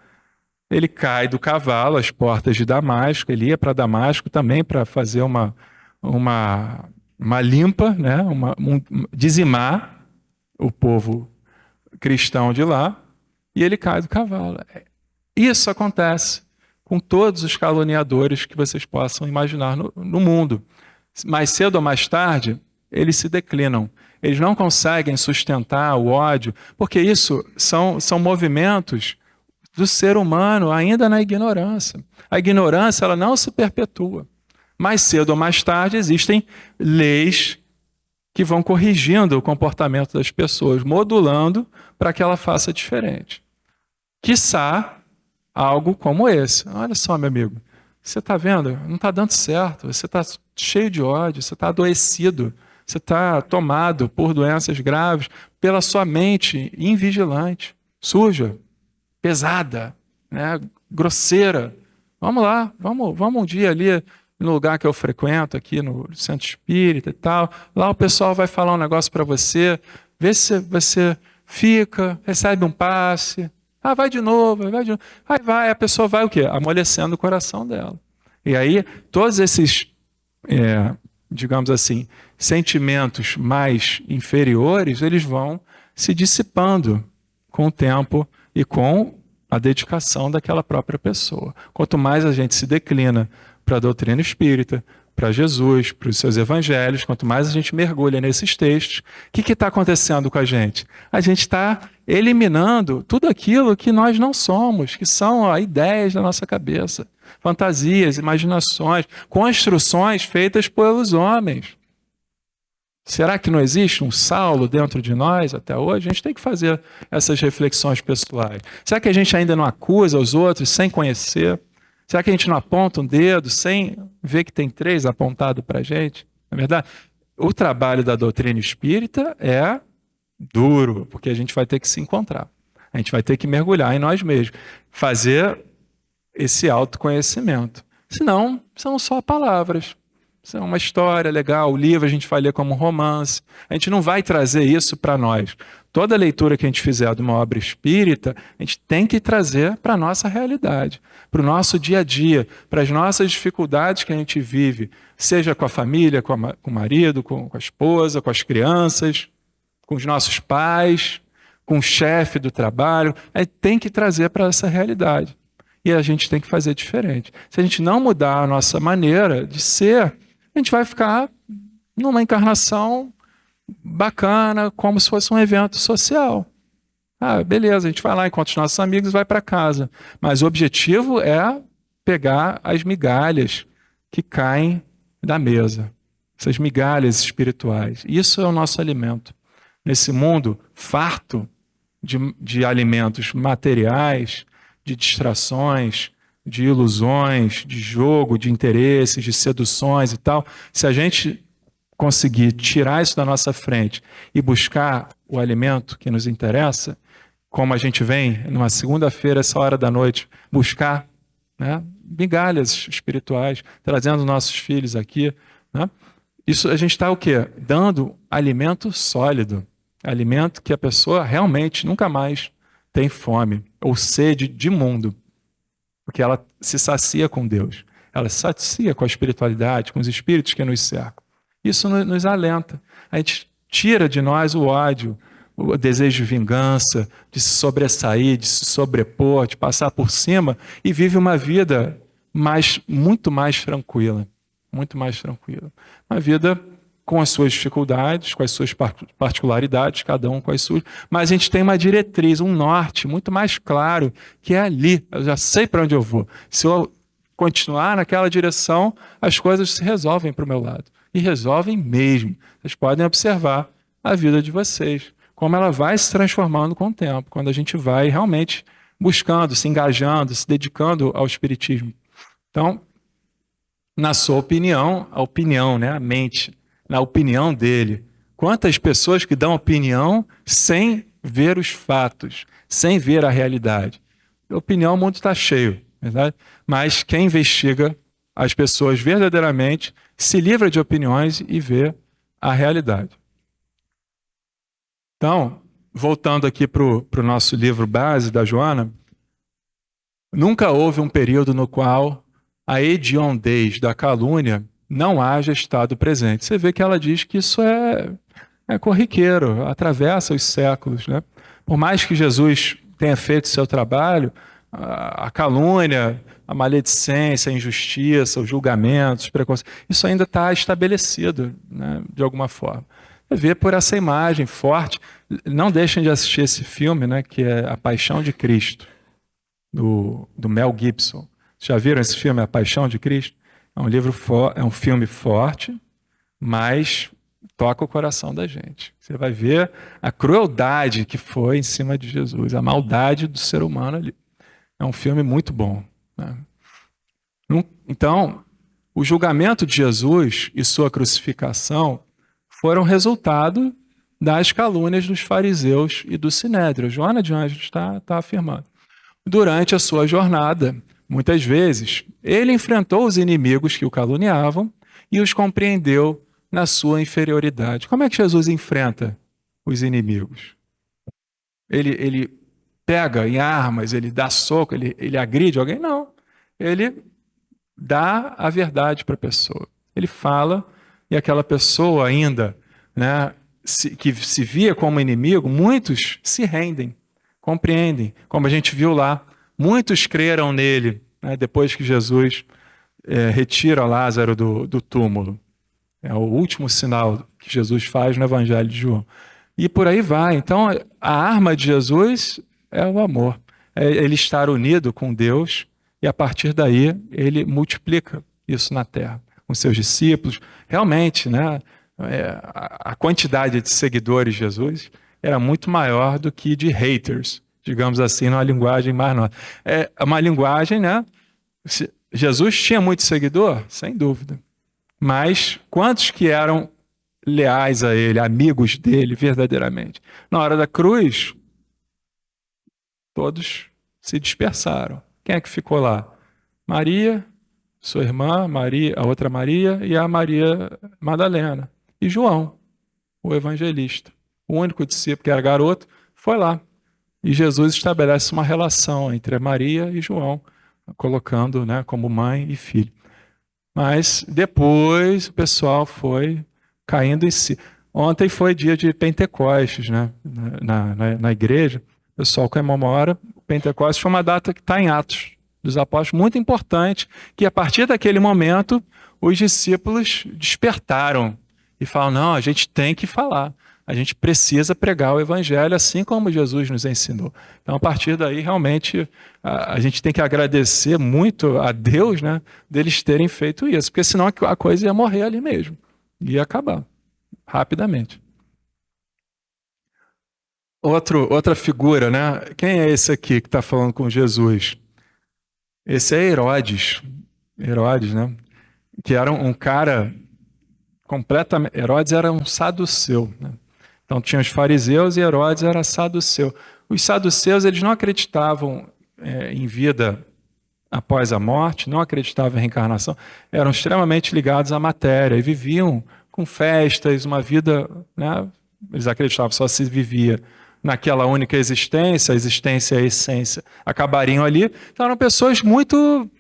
Ele cai do cavalo às portas de Damasco. Ele ia para Damasco também para fazer uma limpa, né? Dizimar o povo cristão de lá. E ele cai do cavalo. Isso acontece com todos os caluniadores que vocês possam imaginar no mundo. Mais cedo ou mais tarde, eles se declinam. Eles não conseguem sustentar o ódio, porque isso são movimentos do ser humano ainda na ignorância. A ignorância ela não se perpetua. Mais cedo ou mais tarde existem leis que vão corrigindo o comportamento das pessoas, modulando para que ela faça diferente. Quiçá algo como esse. Olha só, meu amigo, você está vendo? Não está dando certo, você está cheio de ódio, você está adoecido, você está tomado por doenças graves pela sua mente invigilante, suja, pesada, né? Grosseira. Vamos lá, vamos um dia ali no lugar que eu frequento, aqui no Centro Espírita e tal. Lá o pessoal vai falar um negócio para você, vê se você fica, recebe um passe. Ah, vai de novo, vai de novo. Aí vai, a pessoa vai o quê? Amolecendo o coração dela. E aí, todos esses, digamos assim, sentimentos mais inferiores, eles vão se dissipando com o tempo e com a dedicação daquela própria pessoa. Quanto mais a gente se declina para a doutrina espírita, para Jesus, para os seus evangelhos, quanto mais a gente mergulha nesses textos, o que está acontecendo com a gente? A gente está eliminando tudo aquilo que nós não somos, que são ideias da nossa cabeça, fantasias, imaginações, construções feitas pelos homens. Será que não existe um Saulo dentro de nós até hoje? A gente tem que fazer essas reflexões pessoais. Será que a gente ainda não acusa os outros sem conhecer? Será que a gente não aponta um dedo sem ver que tem 3 apontados para a gente? Na verdade, o trabalho da doutrina espírita é duro, porque a gente vai ter que se encontrar. A gente vai ter que mergulhar em nós mesmos, fazer esse autoconhecimento. Senão, são só palavras. Isso é uma história legal, o livro a gente vai ler como um romance. A gente não vai trazer isso para nós. Toda leitura que a gente fizer de uma obra espírita, a gente tem que trazer para a nossa realidade, para o nosso dia a dia, para as nossas dificuldades que a gente vive, seja com a família, com o marido, com a esposa, com as crianças, com os nossos pais, com o chefe do trabalho. A gente tem que trazer para essa realidade. E a gente tem que fazer diferente. Se a gente não mudar a nossa maneira de ser, a gente vai ficar numa encarnação bacana, como se fosse um evento social. Ah, beleza, a gente vai lá, encontra os nossos amigos e vai para casa. Mas o objetivo é pegar as migalhas que caem da mesa. Essas migalhas espirituais. Isso é o nosso alimento. Nesse mundo farto de alimentos materiais, de distrações, de ilusões, de jogo, de interesses, de seduções e tal, se a gente conseguir tirar isso da nossa frente e buscar o alimento que nos interessa, como a gente vem numa segunda-feira, essa hora da noite, buscar, né, migalhas espirituais, trazendo nossos filhos aqui, né, Isso a gente está o quê? Dando alimento sólido, alimento que a pessoa realmente nunca mais tem fome ou sede de mundo, porque ela se sacia com Deus, ela se sacia com a espiritualidade, com os espíritos que nos cercam. Isso nos alenta. A gente tira de nós o ódio, o desejo de vingança, de se sobressair, de se sobrepor, de passar por cima, e vive uma vida muito mais tranquila. Muito mais tranquila. Uma vida com as suas dificuldades, com as suas particularidades, cada um com as suas. Mas a gente tem uma diretriz, um norte muito mais claro, que é ali. Eu já sei para onde eu vou. Se eu continuar naquela direção, as coisas se resolvem para o meu lado. E resolvem mesmo. Vocês podem observar a vida de vocês, como ela vai se transformando com o tempo, quando a gente vai realmente buscando, se engajando, se dedicando ao espiritismo. Então, na sua opinião, a opinião, né, a mente, na opinião dele, quantas pessoas que dão opinião sem ver os fatos, sem ver a realidade? A opinião, o mundo está cheio, verdade? Mas quem investiga as pessoas verdadeiramente se livra de opiniões e vê a realidade. Então, voltando aqui para o nosso livro base da Joana, nunca houve um período no qual a hediondez da calúnia não haja estado presente. Você vê que ela diz que isso é corriqueiro, atravessa os séculos, né? Por mais que Jesus tenha feito seu trabalho, a calúnia, a maledicência, a injustiça, os julgamentos, os preconceitos, isso ainda está estabelecido, né, de alguma forma. Você vê por essa imagem forte. Não deixem de assistir esse filme, né, que é A Paixão de Cristo, do Mel Gibson. Já viram esse filme, A Paixão de Cristo? É um filme forte, mas toca o coração da gente. Você vai ver a crueldade que foi em cima de Jesus, a maldade do ser humano ali. É um filme muito bom, né? Então, o julgamento de Jesus e sua crucificação foram resultado das calúnias dos fariseus e do sinédrio. Joana de Ângeles está afirmando. Durante a sua jornada, muitas vezes, ele enfrentou os inimigos que o caluniavam e os compreendeu na sua inferioridade. Como é que Jesus enfrenta os inimigos? Ele pega em armas, ele dá soco, ele agride alguém? Não. Ele dá a verdade para a pessoa. Ele fala e aquela pessoa ainda, né, que se via como inimigo, muitos se rendem, compreendem. Como a gente viu lá, muitos creram nele, né, depois que Jesus retira Lázaro do túmulo. É o último sinal que Jesus faz no Evangelho de João. E por aí vai. Então, a arma de Jesus é o amor. É ele estar unido com Deus e, a partir daí, ele multiplica isso na terra, com seus discípulos. Realmente, né, a quantidade de seguidores de Jesus era muito maior do que de haters, digamos assim, numa linguagem mais nova. É uma linguagem, né? Jesus tinha muito seguidor? Sem dúvida. Mas quantos que eram leais a ele, amigos dele verdadeiramente? Na hora da cruz, todos se dispersaram. Quem é que ficou lá? Maria, sua irmã, Maria, a outra Maria e a Maria Madalena. E João, o evangelista. O único discípulo que era garoto foi lá. E Jesus estabelece uma relação entre Maria e João, colocando, né, como mãe e filho. Mas depois o pessoal foi caindo em si. Ontem foi dia de Pentecostes, né? Na igreja. O pessoal comemora o Pentecostes, foi uma data que está em Atos dos Apóstolos, muito importante, que a partir daquele momento os discípulos despertaram e falaram, não, a gente tem que falar. A gente precisa pregar o evangelho assim como Jesus nos ensinou. Então, a partir daí, realmente, a gente tem que agradecer muito a Deus, né, deles terem feito isso, porque senão a coisa ia morrer ali mesmo, ia acabar rapidamente. Outra figura, né? Quem é esse aqui que está falando com Jesus? Esse é Herodes. Herodes, né? Que era um cara completamente... Herodes era um saduceu, né? Então tinha os fariseus e Herodes era saduceu. Os saduceus, eles não acreditavam em vida após a morte, não acreditavam em reencarnação, eram extremamente ligados à matéria e viviam com festas, uma vida, né? Eles acreditavam que só se vivia naquela única existência, a existência e a essência acabariam ali. Então eram pessoas muito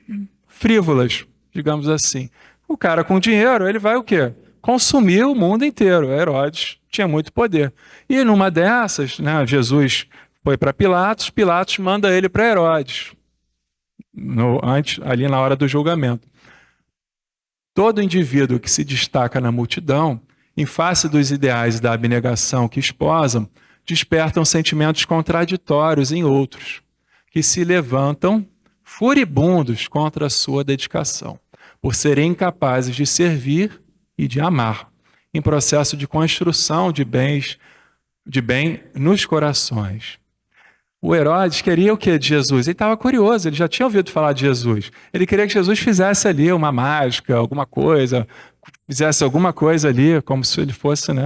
frívolas, digamos assim. O cara com dinheiro, ele vai o quê? Consumir o mundo inteiro. Herodes tinha muito poder. E numa dessas, né, Jesus foi para Pilatos, Pilatos manda ele para Herodes, ali na hora do julgamento. Todo indivíduo que se destaca na multidão, em face dos ideais da abnegação que esposam, despertam sentimentos contraditórios em outros, que se levantam furibundos contra a sua dedicação, por serem incapazes de servir e de amar, em processo de construção de bem nos corações. O Herodes queria o que de Jesus? Ele estava curioso, ele já tinha ouvido falar de Jesus. Ele queria que Jesus fizesse ali uma mágica, alguma coisa, fizesse alguma coisa ali, como se ele fosse, né,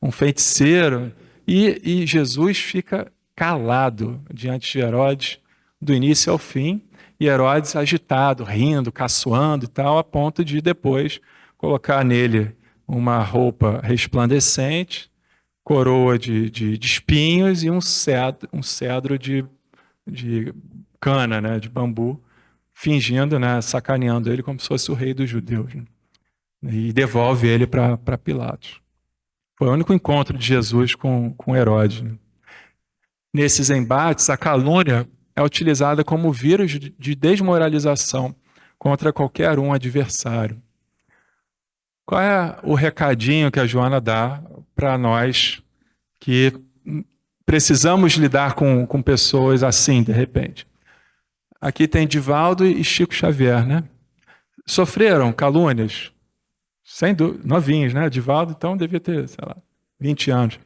um feiticeiro. E Jesus fica calado diante de Herodes, do início ao fim, e Herodes agitado, rindo, caçoando e tal, a ponto de depois colocar nele uma roupa resplandecente, coroa de espinhos e um cedro de cana, né, de bambu, fingindo, né, sacaneando ele como se fosse o rei dos judeus, né, e devolve ele para Pilatos. Foi o único encontro de Jesus com Herodes, né. Nesses embates, a calúnia é utilizada como vírus de desmoralização contra qualquer adversário. Qual é o recadinho que a Joana dá para nós que precisamos lidar com pessoas assim, de repente? Aqui tem Divaldo e Chico Xavier, né? Sofreram calúnias, sem dúvida, novinhos, né? Divaldo, então, devia ter, sei lá, 20 anos.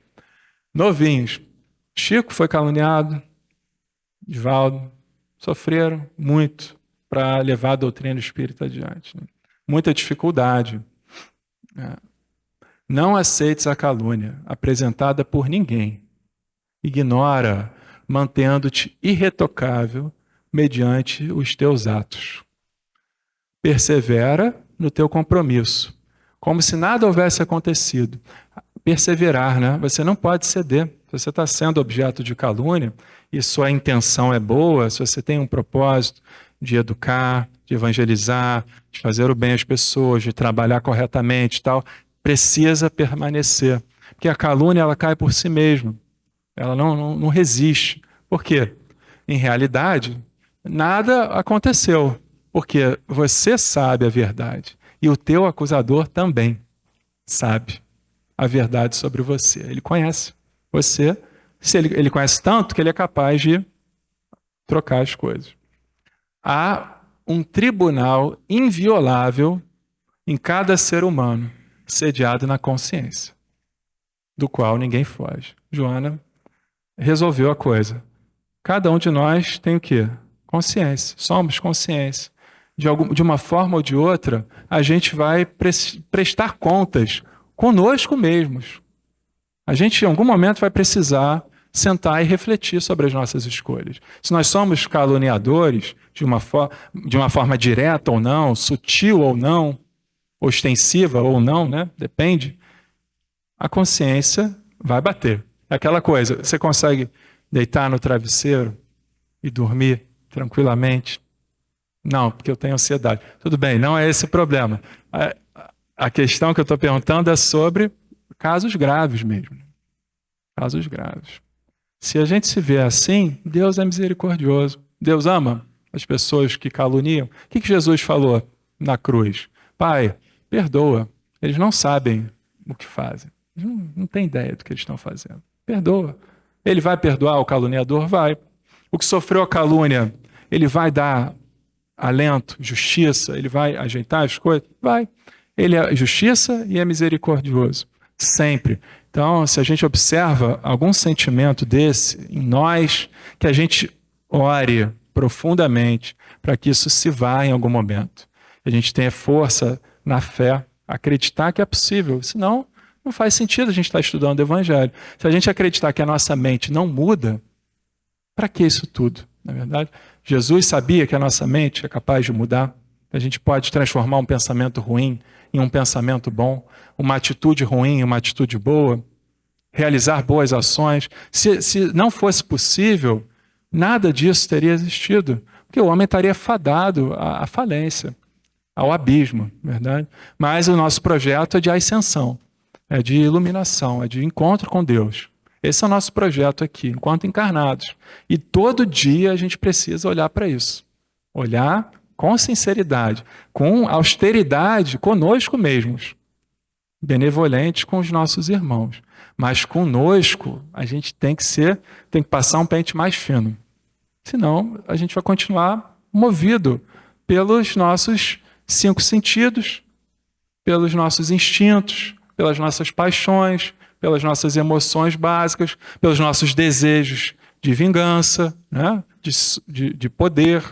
Novinhos. Chico foi caluniado, Divaldo, sofreram muito para levar a doutrina espírita adiante, né? Muita dificuldade. Não aceites a calúnia apresentada por ninguém. Ignora, mantendo-te irretocável mediante os teus atos. Persevera no teu compromisso, como se nada houvesse acontecido. Perseverar, né? Você não pode ceder. Se você está sendo objeto de calúnia e sua intenção é boa, se você tem um propósito de educar, de evangelizar, de fazer o bem às pessoas, de trabalhar corretamente e tal, precisa permanecer. Porque a calúnia, ela cai por si mesma. Ela não resiste. Por quê? Em realidade, nada aconteceu. Porque você sabe a verdade. E o teu acusador também sabe a verdade sobre você. Ele conhece você. Ele conhece tanto que ele é capaz de trocar as coisas. Há um tribunal inviolável em cada ser humano, sediado na consciência, do qual ninguém foge. Joana resolveu a coisa. Cada um de nós tem o quê? Consciência. Somos consciência. De uma forma ou de outra, a gente vai prestar contas conosco mesmos. A gente, em algum momento, vai precisar sentar e refletir sobre as nossas escolhas. Se nós somos caluniadores, de uma forma direta ou não, sutil ou não, ostensiva ou não, né? Depende, a consciência vai bater. É aquela coisa, você consegue deitar no travesseiro e dormir tranquilamente? Não, porque eu tenho ansiedade. Tudo bem, não é esse o problema. A questão que eu estou perguntando é sobre casos graves mesmo. Casos graves. Se a gente se vê assim, Deus é misericordioso. Deus ama as pessoas que caluniam. O que Jesus falou na cruz? Pai, perdoa. Eles não sabem o que fazem. Eles não têm ideia do que eles estão fazendo. Perdoa. Ele vai perdoar o caluniador? Vai. O que sofreu a calúnia, ele vai dar alento, justiça, ele vai ajeitar as coisas? Vai. Ele é justiça e é misericordioso. Sempre. Então, se a gente observa algum sentimento desse em nós, que a gente ore profundamente para que isso se vá em algum momento. Que a gente tenha força na fé, acreditar que é possível. Senão, não faz sentido a gente estar estudando o Evangelho. Se a gente acreditar que a nossa mente não muda, para que isso tudo? Na verdade, Jesus sabia que a nossa mente é capaz de mudar. A gente pode transformar um pensamento ruim em um pensamento bom, uma atitude ruim em uma atitude boa, realizar boas ações. Se não fosse possível, nada disso teria existido, porque o homem estaria fadado à falência, ao abismo, verdade? Mas o nosso projeto é de ascensão, é de iluminação, é de encontro com Deus. Esse é o nosso projeto aqui, enquanto encarnados. E todo dia a gente precisa olhar para isso. Olhar com sinceridade, com austeridade conosco mesmos, benevolentes com os nossos irmãos. Mas conosco a gente tem que passar um pente mais fino. Senão a gente vai continuar movido pelos nossos 5 sentidos, pelos nossos instintos, pelas nossas paixões, pelas nossas emoções básicas, pelos nossos desejos de vingança, né? de poder,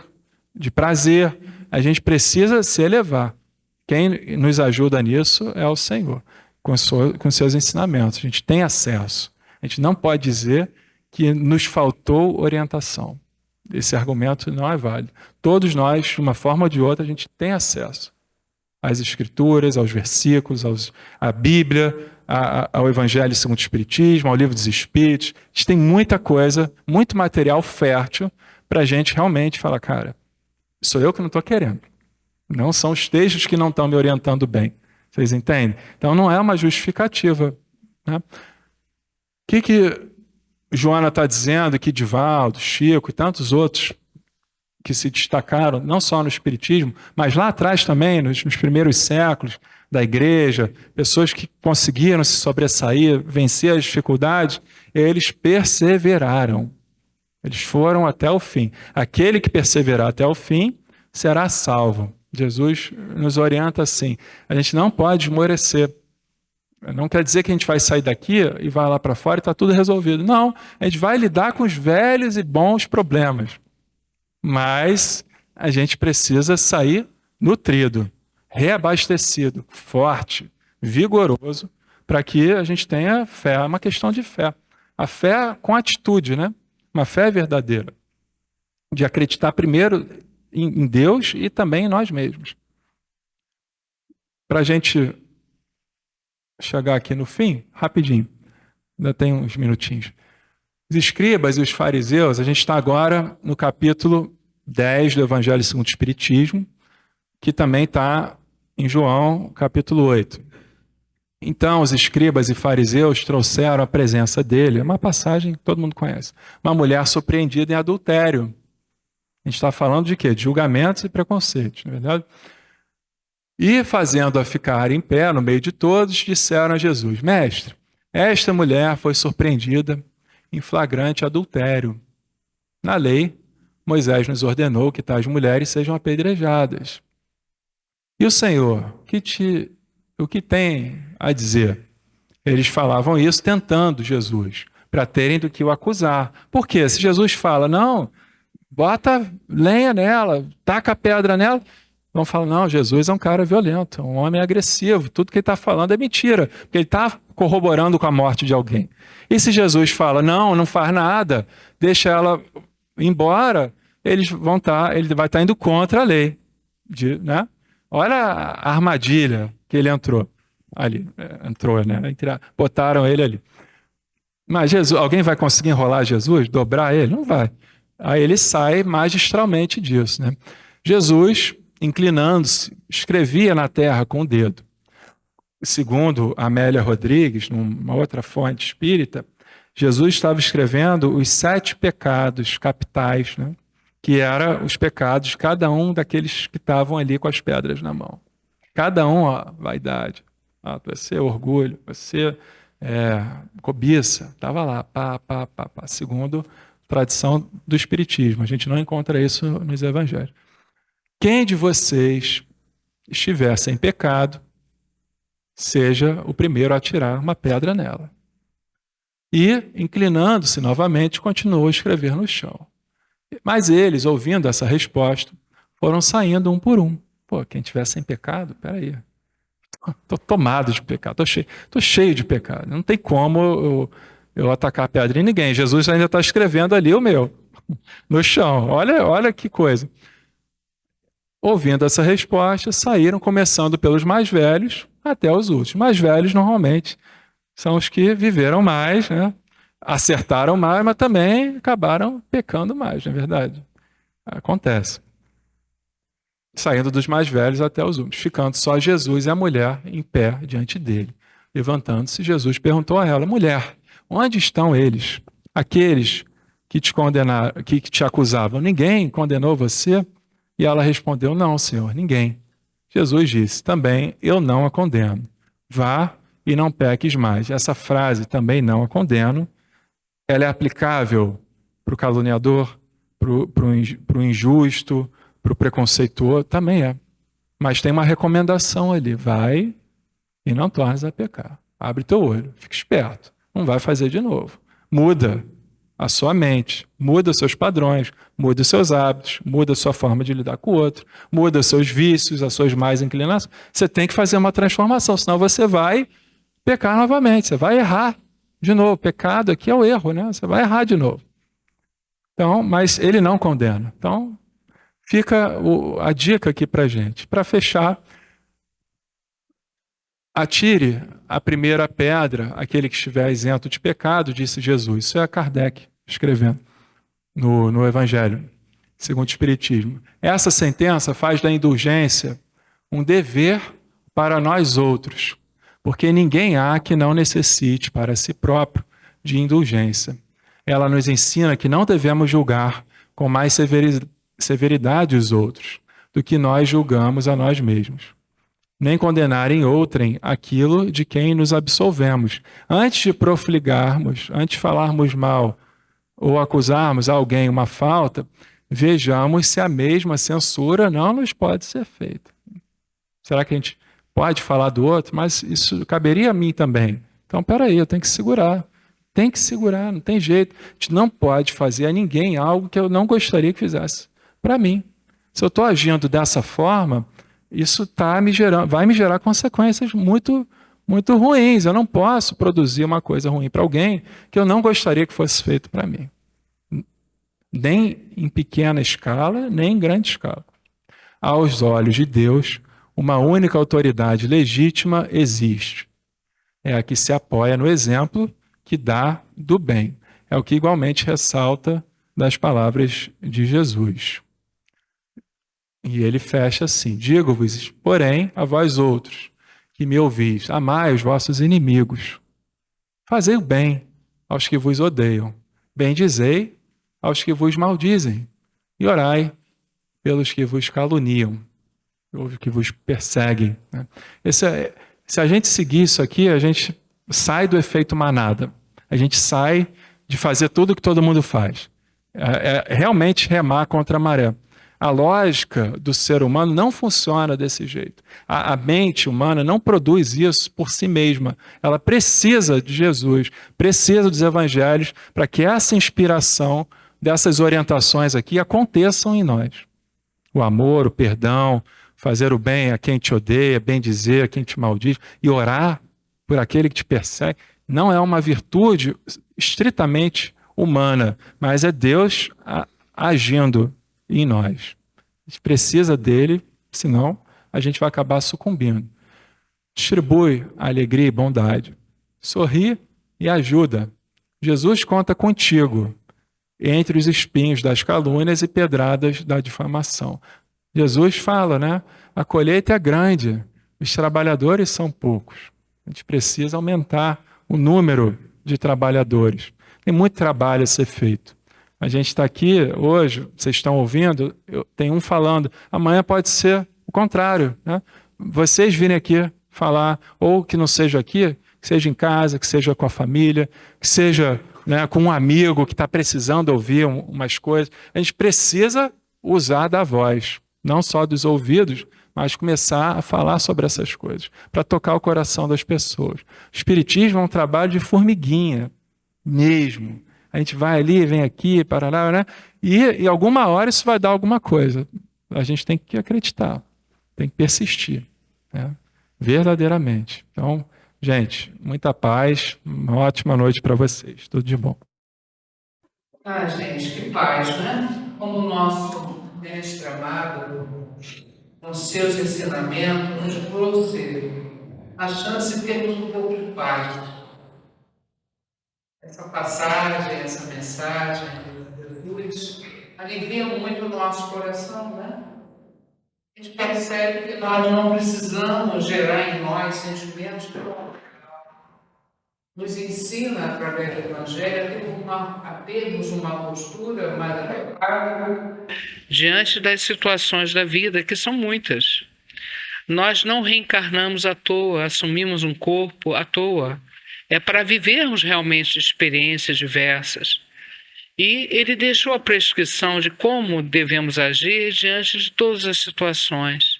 de prazer. A gente precisa se elevar. Quem nos ajuda nisso é o Senhor, com seus ensinamentos. A gente tem acesso. A gente não pode dizer que nos faltou orientação. Esse argumento não é válido. Todos nós, de uma forma ou de outra, a gente tem acesso às Escrituras, aos versículos, à Bíblia, ao Evangelho segundo o Espiritismo, ao Livro dos Espíritos. A gente tem muita coisa, muito material fértil para a gente realmente falar, cara, sou eu que não estou querendo. Não são os textos que não estão me orientando bem. Vocês entendem? Então não é uma justificativa. Né? O que Joana está dizendo, que Divaldo, Chico e tantos outros que se destacaram, não só no Espiritismo, mas lá atrás também, nos primeiros séculos da Igreja, pessoas que conseguiram se sobressair, vencer as dificuldades, eles perseveraram. Eles foram até o fim. Aquele que perseverar até o fim será salvo. Jesus nos orienta assim. A gente não pode esmorecer. Não quer dizer que a gente vai sair daqui e vai lá para fora e está tudo resolvido. Não, a gente vai lidar com os velhos e bons problemas. Mas a gente precisa sair nutrido, reabastecido, forte, vigoroso, para que a gente tenha fé. É uma questão de fé. A fé com atitude, né? Uma fé verdadeira. De acreditar primeiro em Deus e também em nós mesmos. Para a gente chegar aqui no fim, rapidinho, ainda tem uns minutinhos. Os escribas e os fariseus, a gente está agora no capítulo 10 do Evangelho segundo o Espiritismo, que também está em João, capítulo 8. Então, os escribas e fariseus trouxeram à presença dele, é uma passagem que todo mundo conhece, uma mulher surpreendida em adultério. A gente está falando de quê? De julgamentos e preconceitos, não é verdade? E, fazendo-a ficar em pé no meio de todos, disseram a Jesus, Mestre, esta mulher foi surpreendida em flagrante adultério. Na lei, Moisés nos ordenou que tais mulheres sejam apedrejadas. E o Senhor, o que tem a dizer? Eles falavam isso tentando Jesus, para terem do que o acusar. Por quê? Se Jesus fala, não, bota lenha nela, taca a pedra nela, vão falar, não, Jesus é um cara violento, um homem agressivo, tudo que ele está falando é mentira, porque ele está corroborando com a morte de alguém. E se Jesus fala, não faz nada, deixa ela embora, ele vai estar indo contra a lei. Né? Olha a armadilha que ele entrou ali. Né? Botaram ele ali. Mas alguém vai conseguir enrolar Jesus, dobrar ele? Não vai. Aí ele sai magistralmente disso. Né? Jesus, inclinando-se, escrevia na terra com o dedo. Segundo Amélia Rodrigues, numa outra fonte espírita, Jesus estava escrevendo os 7 pecados capitais, né? Que eram os pecados de cada um daqueles que estavam ali com as pedras na mão. Cada um, ó, vaidade, você orgulho, você cobiça, estava lá, segundo a tradição do Espiritismo. A gente não encontra isso nos Evangelhos. Quem de vocês estiver sem pecado, seja o primeiro a atirar uma pedra nela. E, inclinando-se novamente, continuou a escrever no chão. Mas eles, ouvindo essa resposta, foram saindo um por um. Pô, quem estiver sem pecado, peraí. Estou tomado de pecado, estou cheio de pecado. Não tem como eu atacar a pedra em ninguém. Jesus ainda está escrevendo ali o meu, no chão. Olha que coisa. Ouvindo essa resposta, saíram começando pelos mais velhos até os últimos. Mais velhos, normalmente, são os que viveram mais, né? Acertaram mais, mas também acabaram pecando mais, não é verdade? Acontece. Saindo dos mais velhos até os últimos, ficando só Jesus e a mulher em pé diante dele. Levantando-se, Jesus perguntou a ela: mulher, onde estão eles? Aqueles que te condenaram, que te acusavam, ninguém condenou você? E ela respondeu: não, Senhor, ninguém. Jesus disse: também eu não a condeno. Vá e não peques mais. Essa frase, também não a condeno, ela é aplicável para o caluniador, para o injusto, para o preconceituoso, também é. Mas tem uma recomendação ali: vai e não tornes a pecar. Abre teu olho, fica esperto. Não vai fazer de novo. Muda a sua mente, muda os seus padrões, muda os seus hábitos, muda a sua forma de lidar com o outro, muda os seus vícios, as suas más inclinações. Você tem que fazer uma transformação, senão você vai pecar novamente, você vai errar de novo. Pecado aqui é o erro, né? Você vai errar de novo. Então, mas ele não condena. Então, fica a dica aqui para gente. Para fechar, atire a primeira pedra, aquele que estiver isento de pecado, disse Jesus. Isso é Kardec escrevendo no Evangelho, segundo o Espiritismo. Essa sentença faz da indulgência um dever para nós outros, porque ninguém há que não necessite para si próprio de indulgência. Ela nos ensina que não devemos julgar com mais severidade os outros do que nós julgamos a nós mesmos, nem condenar em outrem aquilo de quem nos absolvemos. Antes de profligarmos, antes de falarmos mal ou acusarmos alguém uma falta, vejamos se a mesma censura não nos pode ser feita. Será que a gente pode falar do outro? Mas isso caberia a mim também. Então, peraí, eu tenho que segurar. Tem que segurar, não tem jeito. A gente não pode fazer a ninguém algo que eu não gostaria que fizesse para mim. Se eu estou agindo dessa forma, isso vai me gerar consequências muito, muito ruins. Eu não posso produzir uma coisa ruim para alguém que eu não gostaria que fosse feito para mim. Nem em pequena escala, nem em grande escala. Aos olhos de Deus, uma única autoridade legítima existe. É a que se apoia no exemplo que dá do bem. É o que igualmente ressalta das palavras de Jesus. E ele fecha assim: digo-vos, porém, a vós outros, que me ouvis, amai os vossos inimigos. Fazei o bem aos que vos odeiam. Bendizei aos que vos maldizem. E orai pelos que vos caluniam, ou que vos perseguem. Se a gente seguir isso aqui, a gente sai do efeito manada. A gente sai de fazer tudo que todo mundo faz. É realmente remar contra a maré. A lógica do ser humano não funciona desse jeito. A mente humana não produz isso por si mesma. Ela precisa de Jesus, precisa dos evangelhos para que essa inspiração dessas orientações aqui aconteçam em nós. O amor, o perdão, fazer o bem a quem te odeia, bem dizer a quem te maldiz e orar por aquele que te persegue, não é uma virtude estritamente humana, mas é Deus agindo em nós. A gente precisa dele, senão a gente vai acabar sucumbindo. Distribui alegria e bondade. Sorri e ajuda. Jesus conta contigo entre os espinhos das calúnias e pedradas da difamação. Jesus fala, né? A colheita é grande, os trabalhadores são poucos. A gente precisa aumentar o número de trabalhadores. Tem muito trabalho a ser feito. A gente está aqui hoje, vocês estão ouvindo, tem um falando, amanhã pode ser o contrário, né? Vocês virem aqui falar, ou que não seja aqui, que seja em casa, que seja com a família, que seja, né, com um amigo que está precisando ouvir umas coisas. A gente precisa usar da voz, não só dos ouvidos, mas começar a falar sobre essas coisas, para tocar o coração das pessoas. O Espiritismo é um trabalho de formiguinha, mesmo. A gente vai ali, vem aqui, parará, né? E alguma hora isso vai dar alguma coisa. A gente tem que acreditar, tem que persistir, né? Verdadeiramente. Então, gente, muita paz, uma ótima noite para vocês. Tudo de bom. Ah, gente, que paz, né? Como o nosso mestre amado com seus ensinamentos, nos trouxe a chance de termos um pouco de paz. Essa passagem, essa mensagem de Jesus alivia muito o nosso coração, né? A gente percebe que nós não precisamos gerar em nós sentimentos de pecado. Nos ensina, através do Evangelho, a termos uma postura mais adequada diante das situações da vida, que são muitas. Nós não reencarnamos à toa, assumimos um corpo à toa. É para vivermos realmente experiências diversas. E ele deixou a prescrição de como devemos agir diante de todas as situações.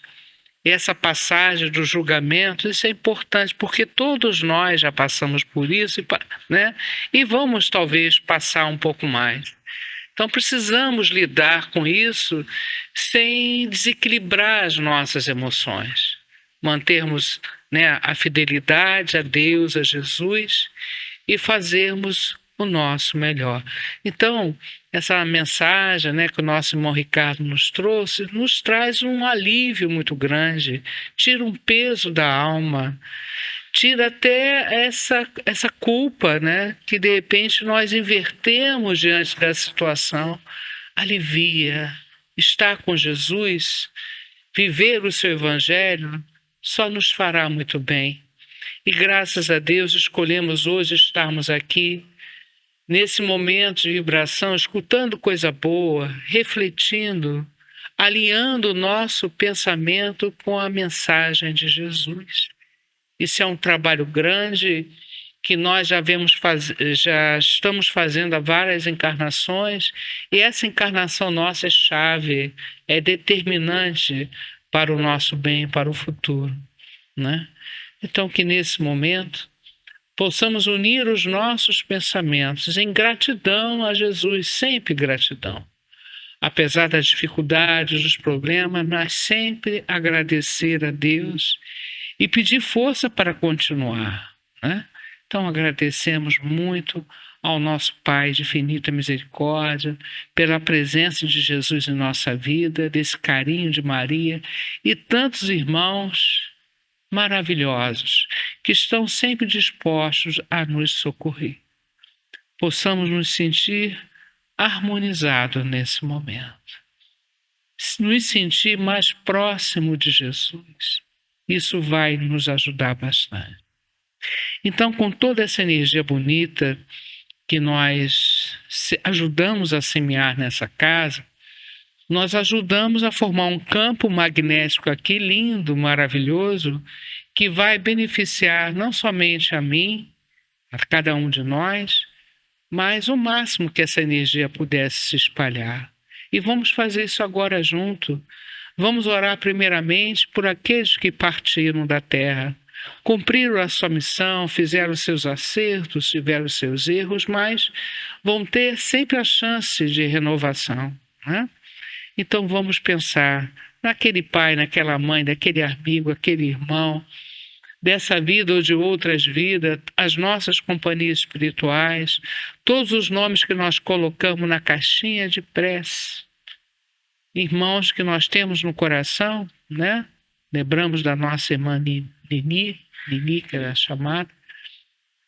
E essa passagem do julgamento, isso é importante, porque todos nós já passamos por isso, né? E vamos talvez passar um pouco mais. Então precisamos lidar com isso sem desequilibrar as nossas emoções. Mantermos, né, a fidelidade a Deus, a Jesus, e fazermos o nosso melhor. Então, essa mensagem, né, que o nosso irmão Ricardo nos trouxe, nos traz um alívio muito grande, tira um peso da alma, tira até essa culpa, né, que de repente nós invertemos diante da situação, alivia. Estar com Jesus, viver o seu evangelho, só nos fará muito bem. E graças a Deus escolhemos hoje estarmos aqui, nesse momento de vibração, escutando coisa boa, refletindo, alinhando o nosso pensamento com a mensagem de Jesus. Isso é um trabalho grande que nós já estamos fazendo há várias encarnações, e essa encarnação nossa é chave, é determinante para o nosso bem, para o futuro, né? Então, que nesse momento possamos unir os nossos pensamentos em gratidão a Jesus, sempre gratidão. Apesar das dificuldades, dos problemas, mas sempre agradecer a Deus e pedir força para continuar, né? Então agradecemos muito ao nosso Pai de infinita misericórdia, pela presença de Jesus em nossa vida, desse carinho de Maria e tantos irmãos maravilhosos que estão sempre dispostos a nos socorrer. Possamos nos sentir harmonizados nesse momento, nos sentir mais próximo de Jesus. Isso vai nos ajudar bastante. Então, com toda essa energia bonita que nós ajudamos a semear nessa casa, nós ajudamos a formar um campo magnético aqui lindo, maravilhoso, que vai beneficiar não somente a mim, a cada um de nós, mas o máximo que essa energia pudesse se espalhar. E vamos fazer isso agora junto. Vamos orar primeiramente por aqueles que partiram da Terra, cumpriram a sua missão, fizeram os seus acertos, tiveram os seus erros, mas vão ter sempre a chance de renovação, né? Então vamos pensar naquele pai, naquela mãe, naquele amigo, aquele irmão, dessa vida ou de outras vidas, as nossas companhias espirituais, todos os nomes que nós colocamos na caixinha de prece. Irmãos que nós temos no coração, né? Lembramos da nossa irmã Nini, que era chamada,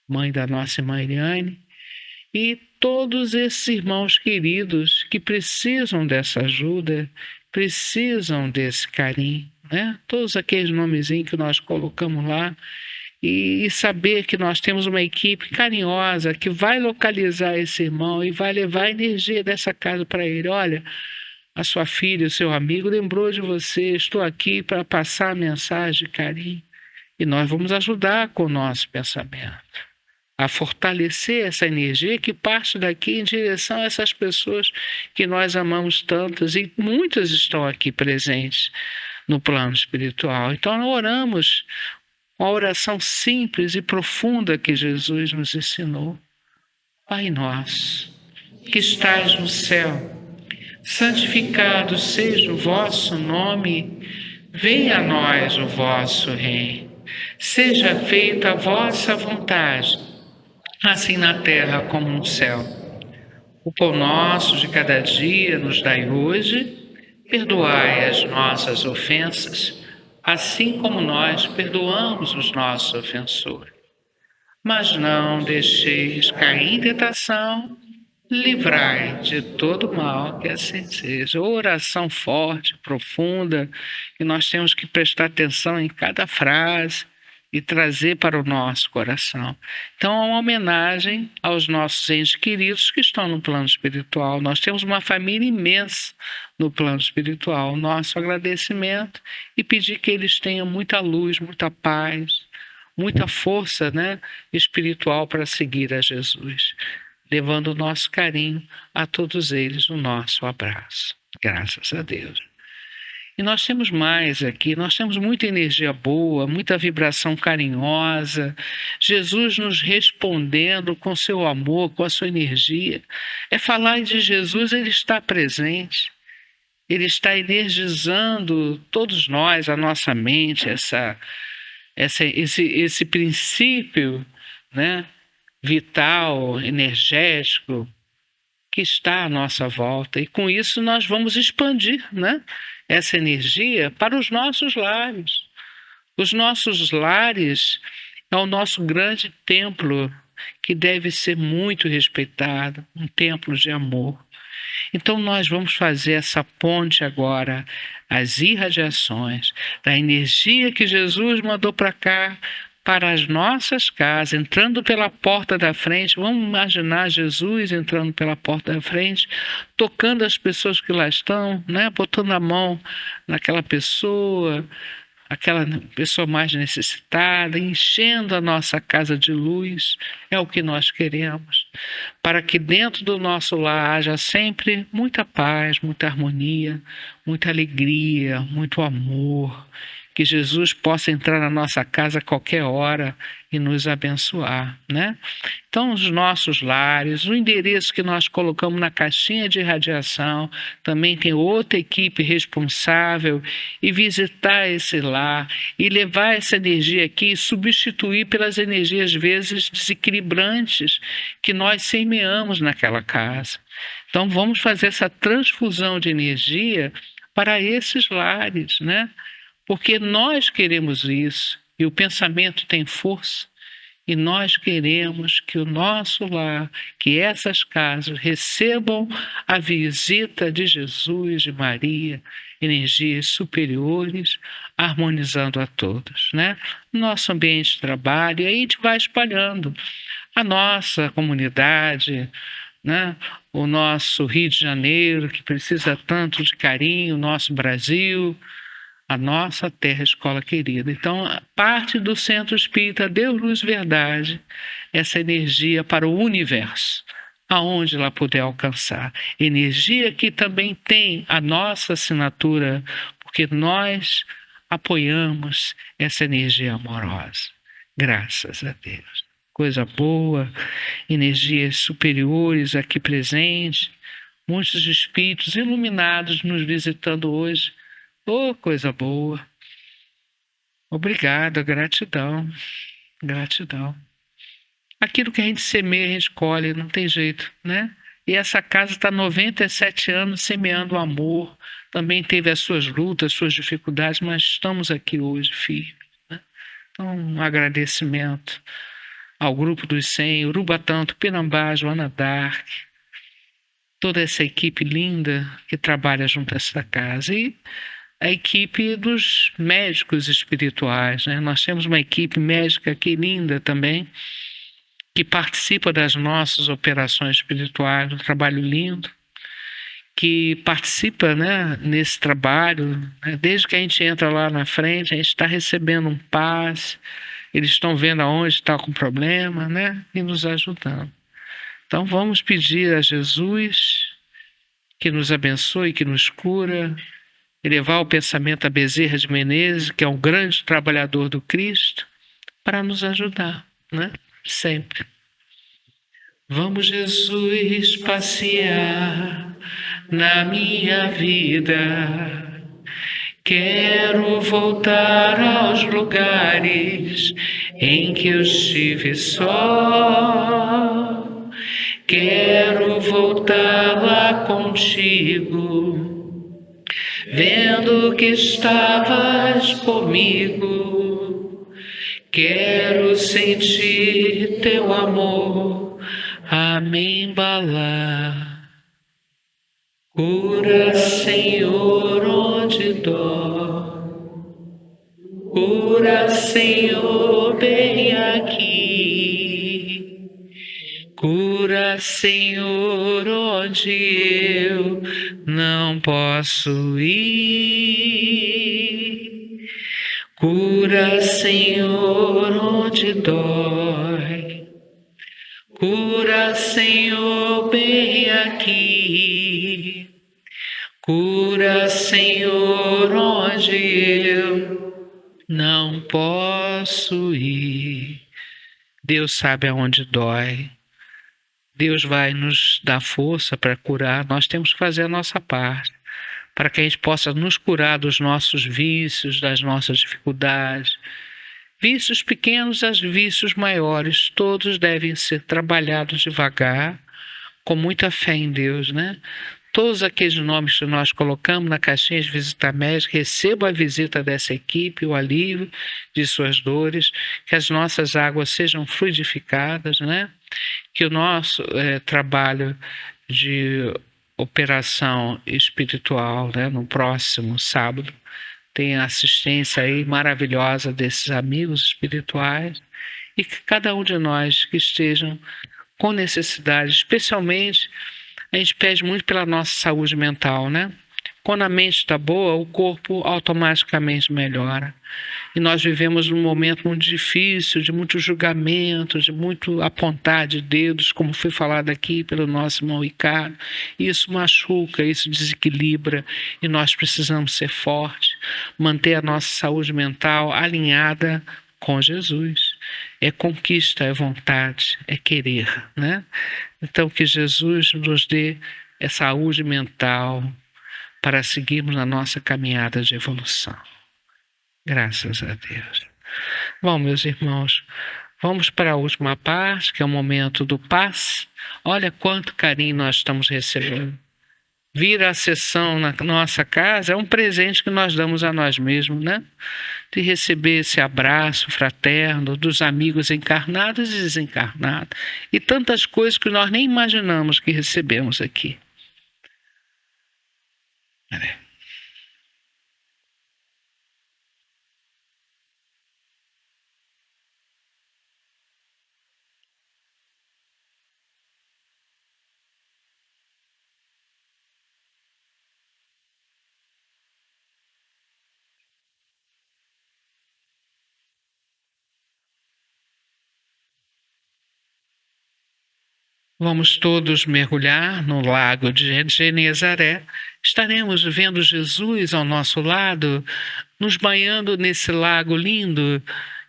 mãe da nossa irmã Eliane, e todos esses irmãos queridos que precisam dessa ajuda, precisam desse carinho, né? Todos aqueles nomezinhos que nós colocamos lá, e saber que nós temos uma equipe carinhosa que vai localizar esse irmão e vai levar a energia dessa casa para ele. Olha, a sua filha, o seu amigo lembrou de você, estou aqui para passar a mensagem de carinho. E nós vamos ajudar com o nosso pensamento a fortalecer essa energia que parte daqui em direção a essas pessoas que nós amamos tantas, e muitas estão aqui presentes no plano espiritual. Então oramos uma oração simples e profunda que Jesus nos ensinou. Pai nosso, que estais no céu, santificado seja o vosso nome, venha a nós o vosso reino, seja feita a vossa vontade, assim na terra como no céu. O pão nosso de cada dia nos dai hoje, perdoai as nossas ofensas, assim como nós perdoamos os nossos ofensores. Mas não deixeis cair em tentação, livrai de todo mal, que assim seja. Oração forte, profunda, que nós temos que prestar atenção em cada frase e trazer para o nosso coração. Então, é uma homenagem aos nossos entes queridos que estão no plano espiritual. Nós temos uma família imensa no plano espiritual. Nosso agradecimento e pedir que eles tenham muita luz, muita paz, muita força, espiritual para seguir a Jesus, levando o nosso carinho a todos eles, o nosso abraço. Graças a Deus. E nós temos mais aqui, nós temos muita energia boa, muita vibração carinhosa, Jesus nos respondendo com seu amor, com a sua energia. É falar de Jesus, ele está presente, ele está energizando todos nós, a nossa mente, esse princípio, vital, energético, que está à nossa volta. E com isso nós vamos expandir, essa energia para os nossos lares. Os nossos lares é o nosso grande templo, que deve ser muito respeitado, um templo de amor. Então nós vamos fazer essa ponte agora, as irradiações da energia que Jesus mandou para cá, para as nossas casas, entrando pela porta da frente. Vamos imaginar Jesus entrando pela porta da frente, tocando as pessoas que lá estão, botando a mão naquela pessoa, aquela pessoa mais necessitada, enchendo a nossa casa de luz. É o que nós queremos, para que dentro do nosso lar haja sempre muita paz, muita harmonia, muita alegria, muito amor. Que Jesus possa entrar na nossa casa a qualquer hora e nos abençoar, Então, os nossos lares, o endereço que nós colocamos na caixinha de radiação, também tem outra equipe responsável, e visitar esse lar e levar essa energia aqui e substituir pelas energias, às vezes, desequilibrantes que nós semeamos naquela casa. Então, vamos fazer essa transfusão de energia para esses lares, Porque nós queremos isso, e o pensamento tem força, e nós queremos que o nosso lar, que essas casas recebam a visita de Jesus, de Maria, energias superiores, harmonizando a todos, Nosso ambiente de trabalho, e aí a gente vai espalhando a nossa comunidade, o nosso Rio de Janeiro, que precisa tanto de carinho, o nosso Brasil, a nossa terra escola querida. Então, parte do Centro Espírita Deus Luz Verdade, essa energia para o universo, aonde ela puder alcançar. Energia que também tem a nossa assinatura, porque nós apoiamos essa energia amorosa. Graças a Deus. Coisa boa, energias superiores aqui presentes, muitos espíritos iluminados nos visitando hoje. Oh, coisa boa. Obrigado, gratidão. Gratidão. Aquilo que a gente semeia, a gente colhe, não tem jeito, E essa casa está 97 anos semeando amor. Também teve as suas lutas, suas dificuldades, mas estamos aqui hoje firmes, Então, um agradecimento ao Grupo dos 100, Urubatã, Tupinambá, Joana d'Arc, toda essa equipe linda que trabalha junto a essa casa. E a equipe dos médicos espirituais, Nós temos uma equipe médica aqui linda também, que participa das nossas operações espirituais, um trabalho lindo, que participa, nesse trabalho, Desde que a gente entra lá na frente, a gente está recebendo um passe, eles estão vendo aonde está com problema, E nos ajudando. Então vamos pedir a Jesus que nos abençoe, que nos cura, elevar o pensamento a Bezerra de Menezes, que é um grande trabalhador do Cristo, para nos ajudar, Sempre. Vamos, Jesus, passear na minha vida. Quero voltar aos lugares em que eu estive só. Quero voltar lá contigo, vendo que estavas comigo. Quero sentir teu amor a me embalar. Cura, Senhor, onde dói. Cura, Senhor, bem aqui. Cura, Senhor, onde eu não posso ir. Cura, Senhor, onde dói. Cura, Senhor, bem aqui. Cura, Senhor, onde eu não posso ir. Deus sabe aonde dói. Deus vai nos dar força para curar. Nós temos que fazer a nossa parte, para que a gente possa nos curar dos nossos vícios, das nossas dificuldades. Vícios pequenos a vícios maiores, todos devem ser trabalhados devagar, com muita fé em Deus, né? Todos aqueles nomes que nós colocamos na caixinha de visita médica, recebam a visita dessa equipe, o alívio de suas dores, que as nossas águas sejam fluidificadas, né? Que o nosso trabalho de operação espiritual, né, no próximo sábado, tenha assistência aí maravilhosa desses amigos espirituais e que cada um de nós que estejam com necessidade, especialmente a gente pede muito pela nossa saúde mental, né? Quando a mente está boa, o corpo automaticamente melhora. E nós vivemos num momento muito difícil, de muito julgamento, de muito apontar de dedos, como foi falado aqui pelo nosso irmão Ricardo. Isso machuca, isso desequilibra, e nós precisamos ser fortes, manter a nossa saúde mental alinhada com Jesus. É conquista, é vontade, é querer, né? Então que Jesus nos dê essa saúde mental para seguirmos na nossa caminhada de evolução. Graças a Deus. Bom, meus irmãos, vamos para a última parte, que é o momento do passe. Olha quanto carinho nós estamos recebendo. Vir à sessão na nossa casa é um presente que nós damos a nós mesmos, né? De receber esse abraço fraterno dos amigos encarnados e desencarnados. E tantas coisas que nós nem imaginamos que recebemos aqui. Vamos todos mergulhar no lago de Genezaré. Estaremos vendo Jesus ao nosso lado, nos banhando nesse lago lindo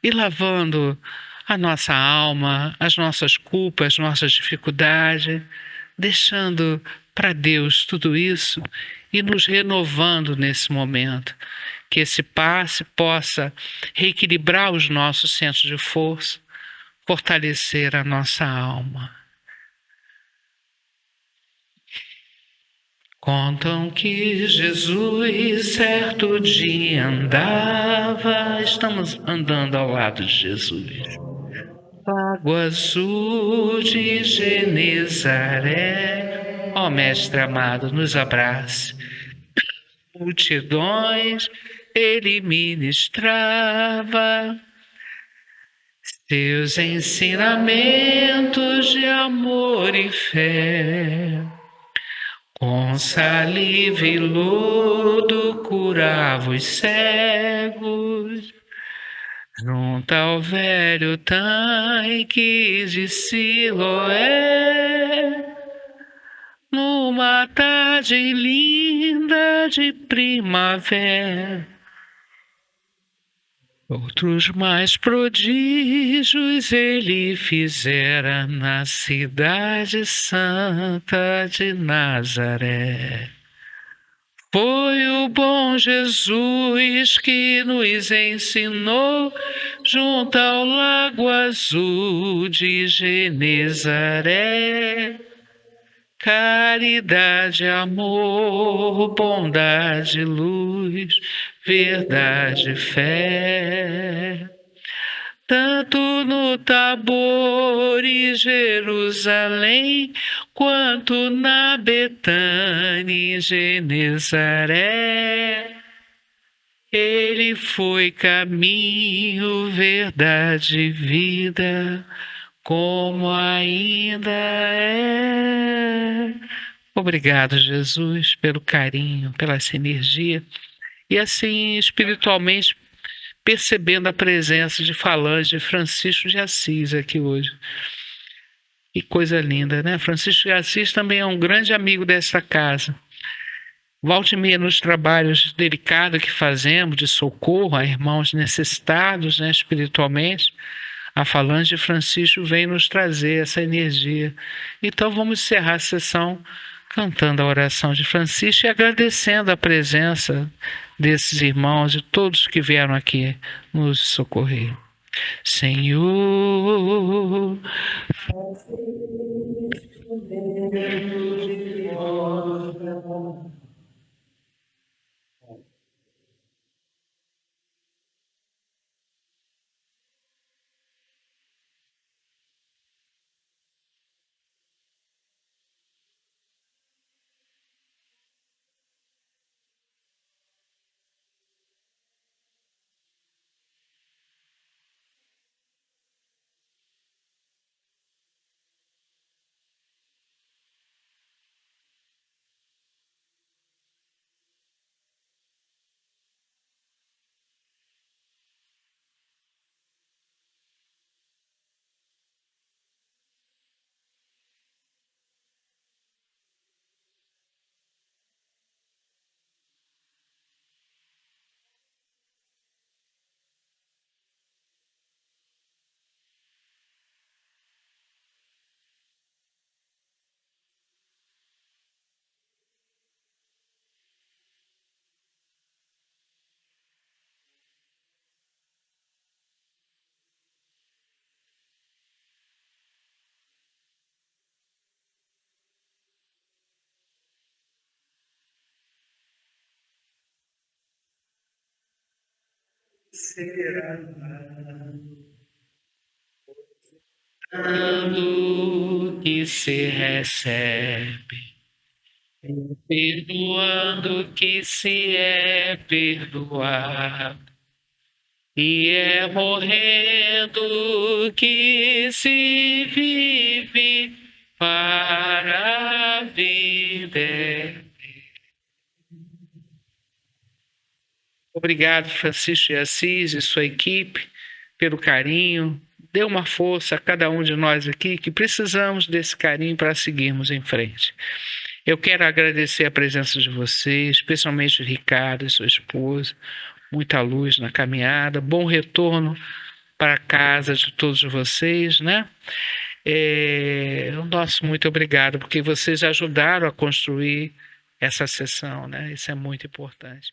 e lavando a nossa alma, as nossas culpas, as nossas dificuldades, deixando para Deus tudo isso e nos renovando nesse momento. Que esse passe possa reequilibrar os nossos centros de força, fortalecer a nossa alma. Contam que Jesus certo dia andava, estamos andando ao lado de Jesus. Lago azul de Genezaré, ó Mestre amado, nos abrace. Multidões ele ministrava, seus ensinamentos de amor e fé. Com saliva e lodo curava os cegos, junto ao velho tanque de Siloé, numa tarde linda de primavera. Outros mais prodígios ele fizera na cidade santa de Nazaré. Foi o bom Jesus que nos ensinou junto ao lago azul de Genezaré. caridade, amor, bondade, luz, verdade, fé. Tanto no Tabor e Jerusalém, quanto na Betânia e Genezaré. Ele foi caminho, verdade e vida, como ainda é. Obrigado, Jesus, pelo carinho, pela sinergia. E assim, espiritualmente, percebendo a presença de Falange Francisco de Assis aqui hoje. Que coisa linda, né? Francisco de Assis também é um grande amigo dessa casa. Volte e meia nos trabalhos delicados que fazemos de socorro a irmãos necessitados, né, espiritualmente, a Falange Francisco vem nos trazer essa energia. Então vamos encerrar a sessão cantando a oração de Francisco e agradecendo a presença desses irmãos e todos que vieram aqui nos socorrer. Senhor, perdoando que se recebe, perdoando que se é perdoado, e é morrendo que se vive para a vida. Obrigado, Francisco de Assis e sua equipe, pelo carinho. Dê uma força a cada um de nós aqui, que precisamos desse carinho para seguirmos em frente. Eu quero agradecer a presença de vocês, especialmente o Ricardo e sua esposa. Muita luz na caminhada, bom retorno para casa de todos vocês, né? Nosso muito obrigado, porque vocês ajudaram a construir essa sessão, né? Isso é muito importante.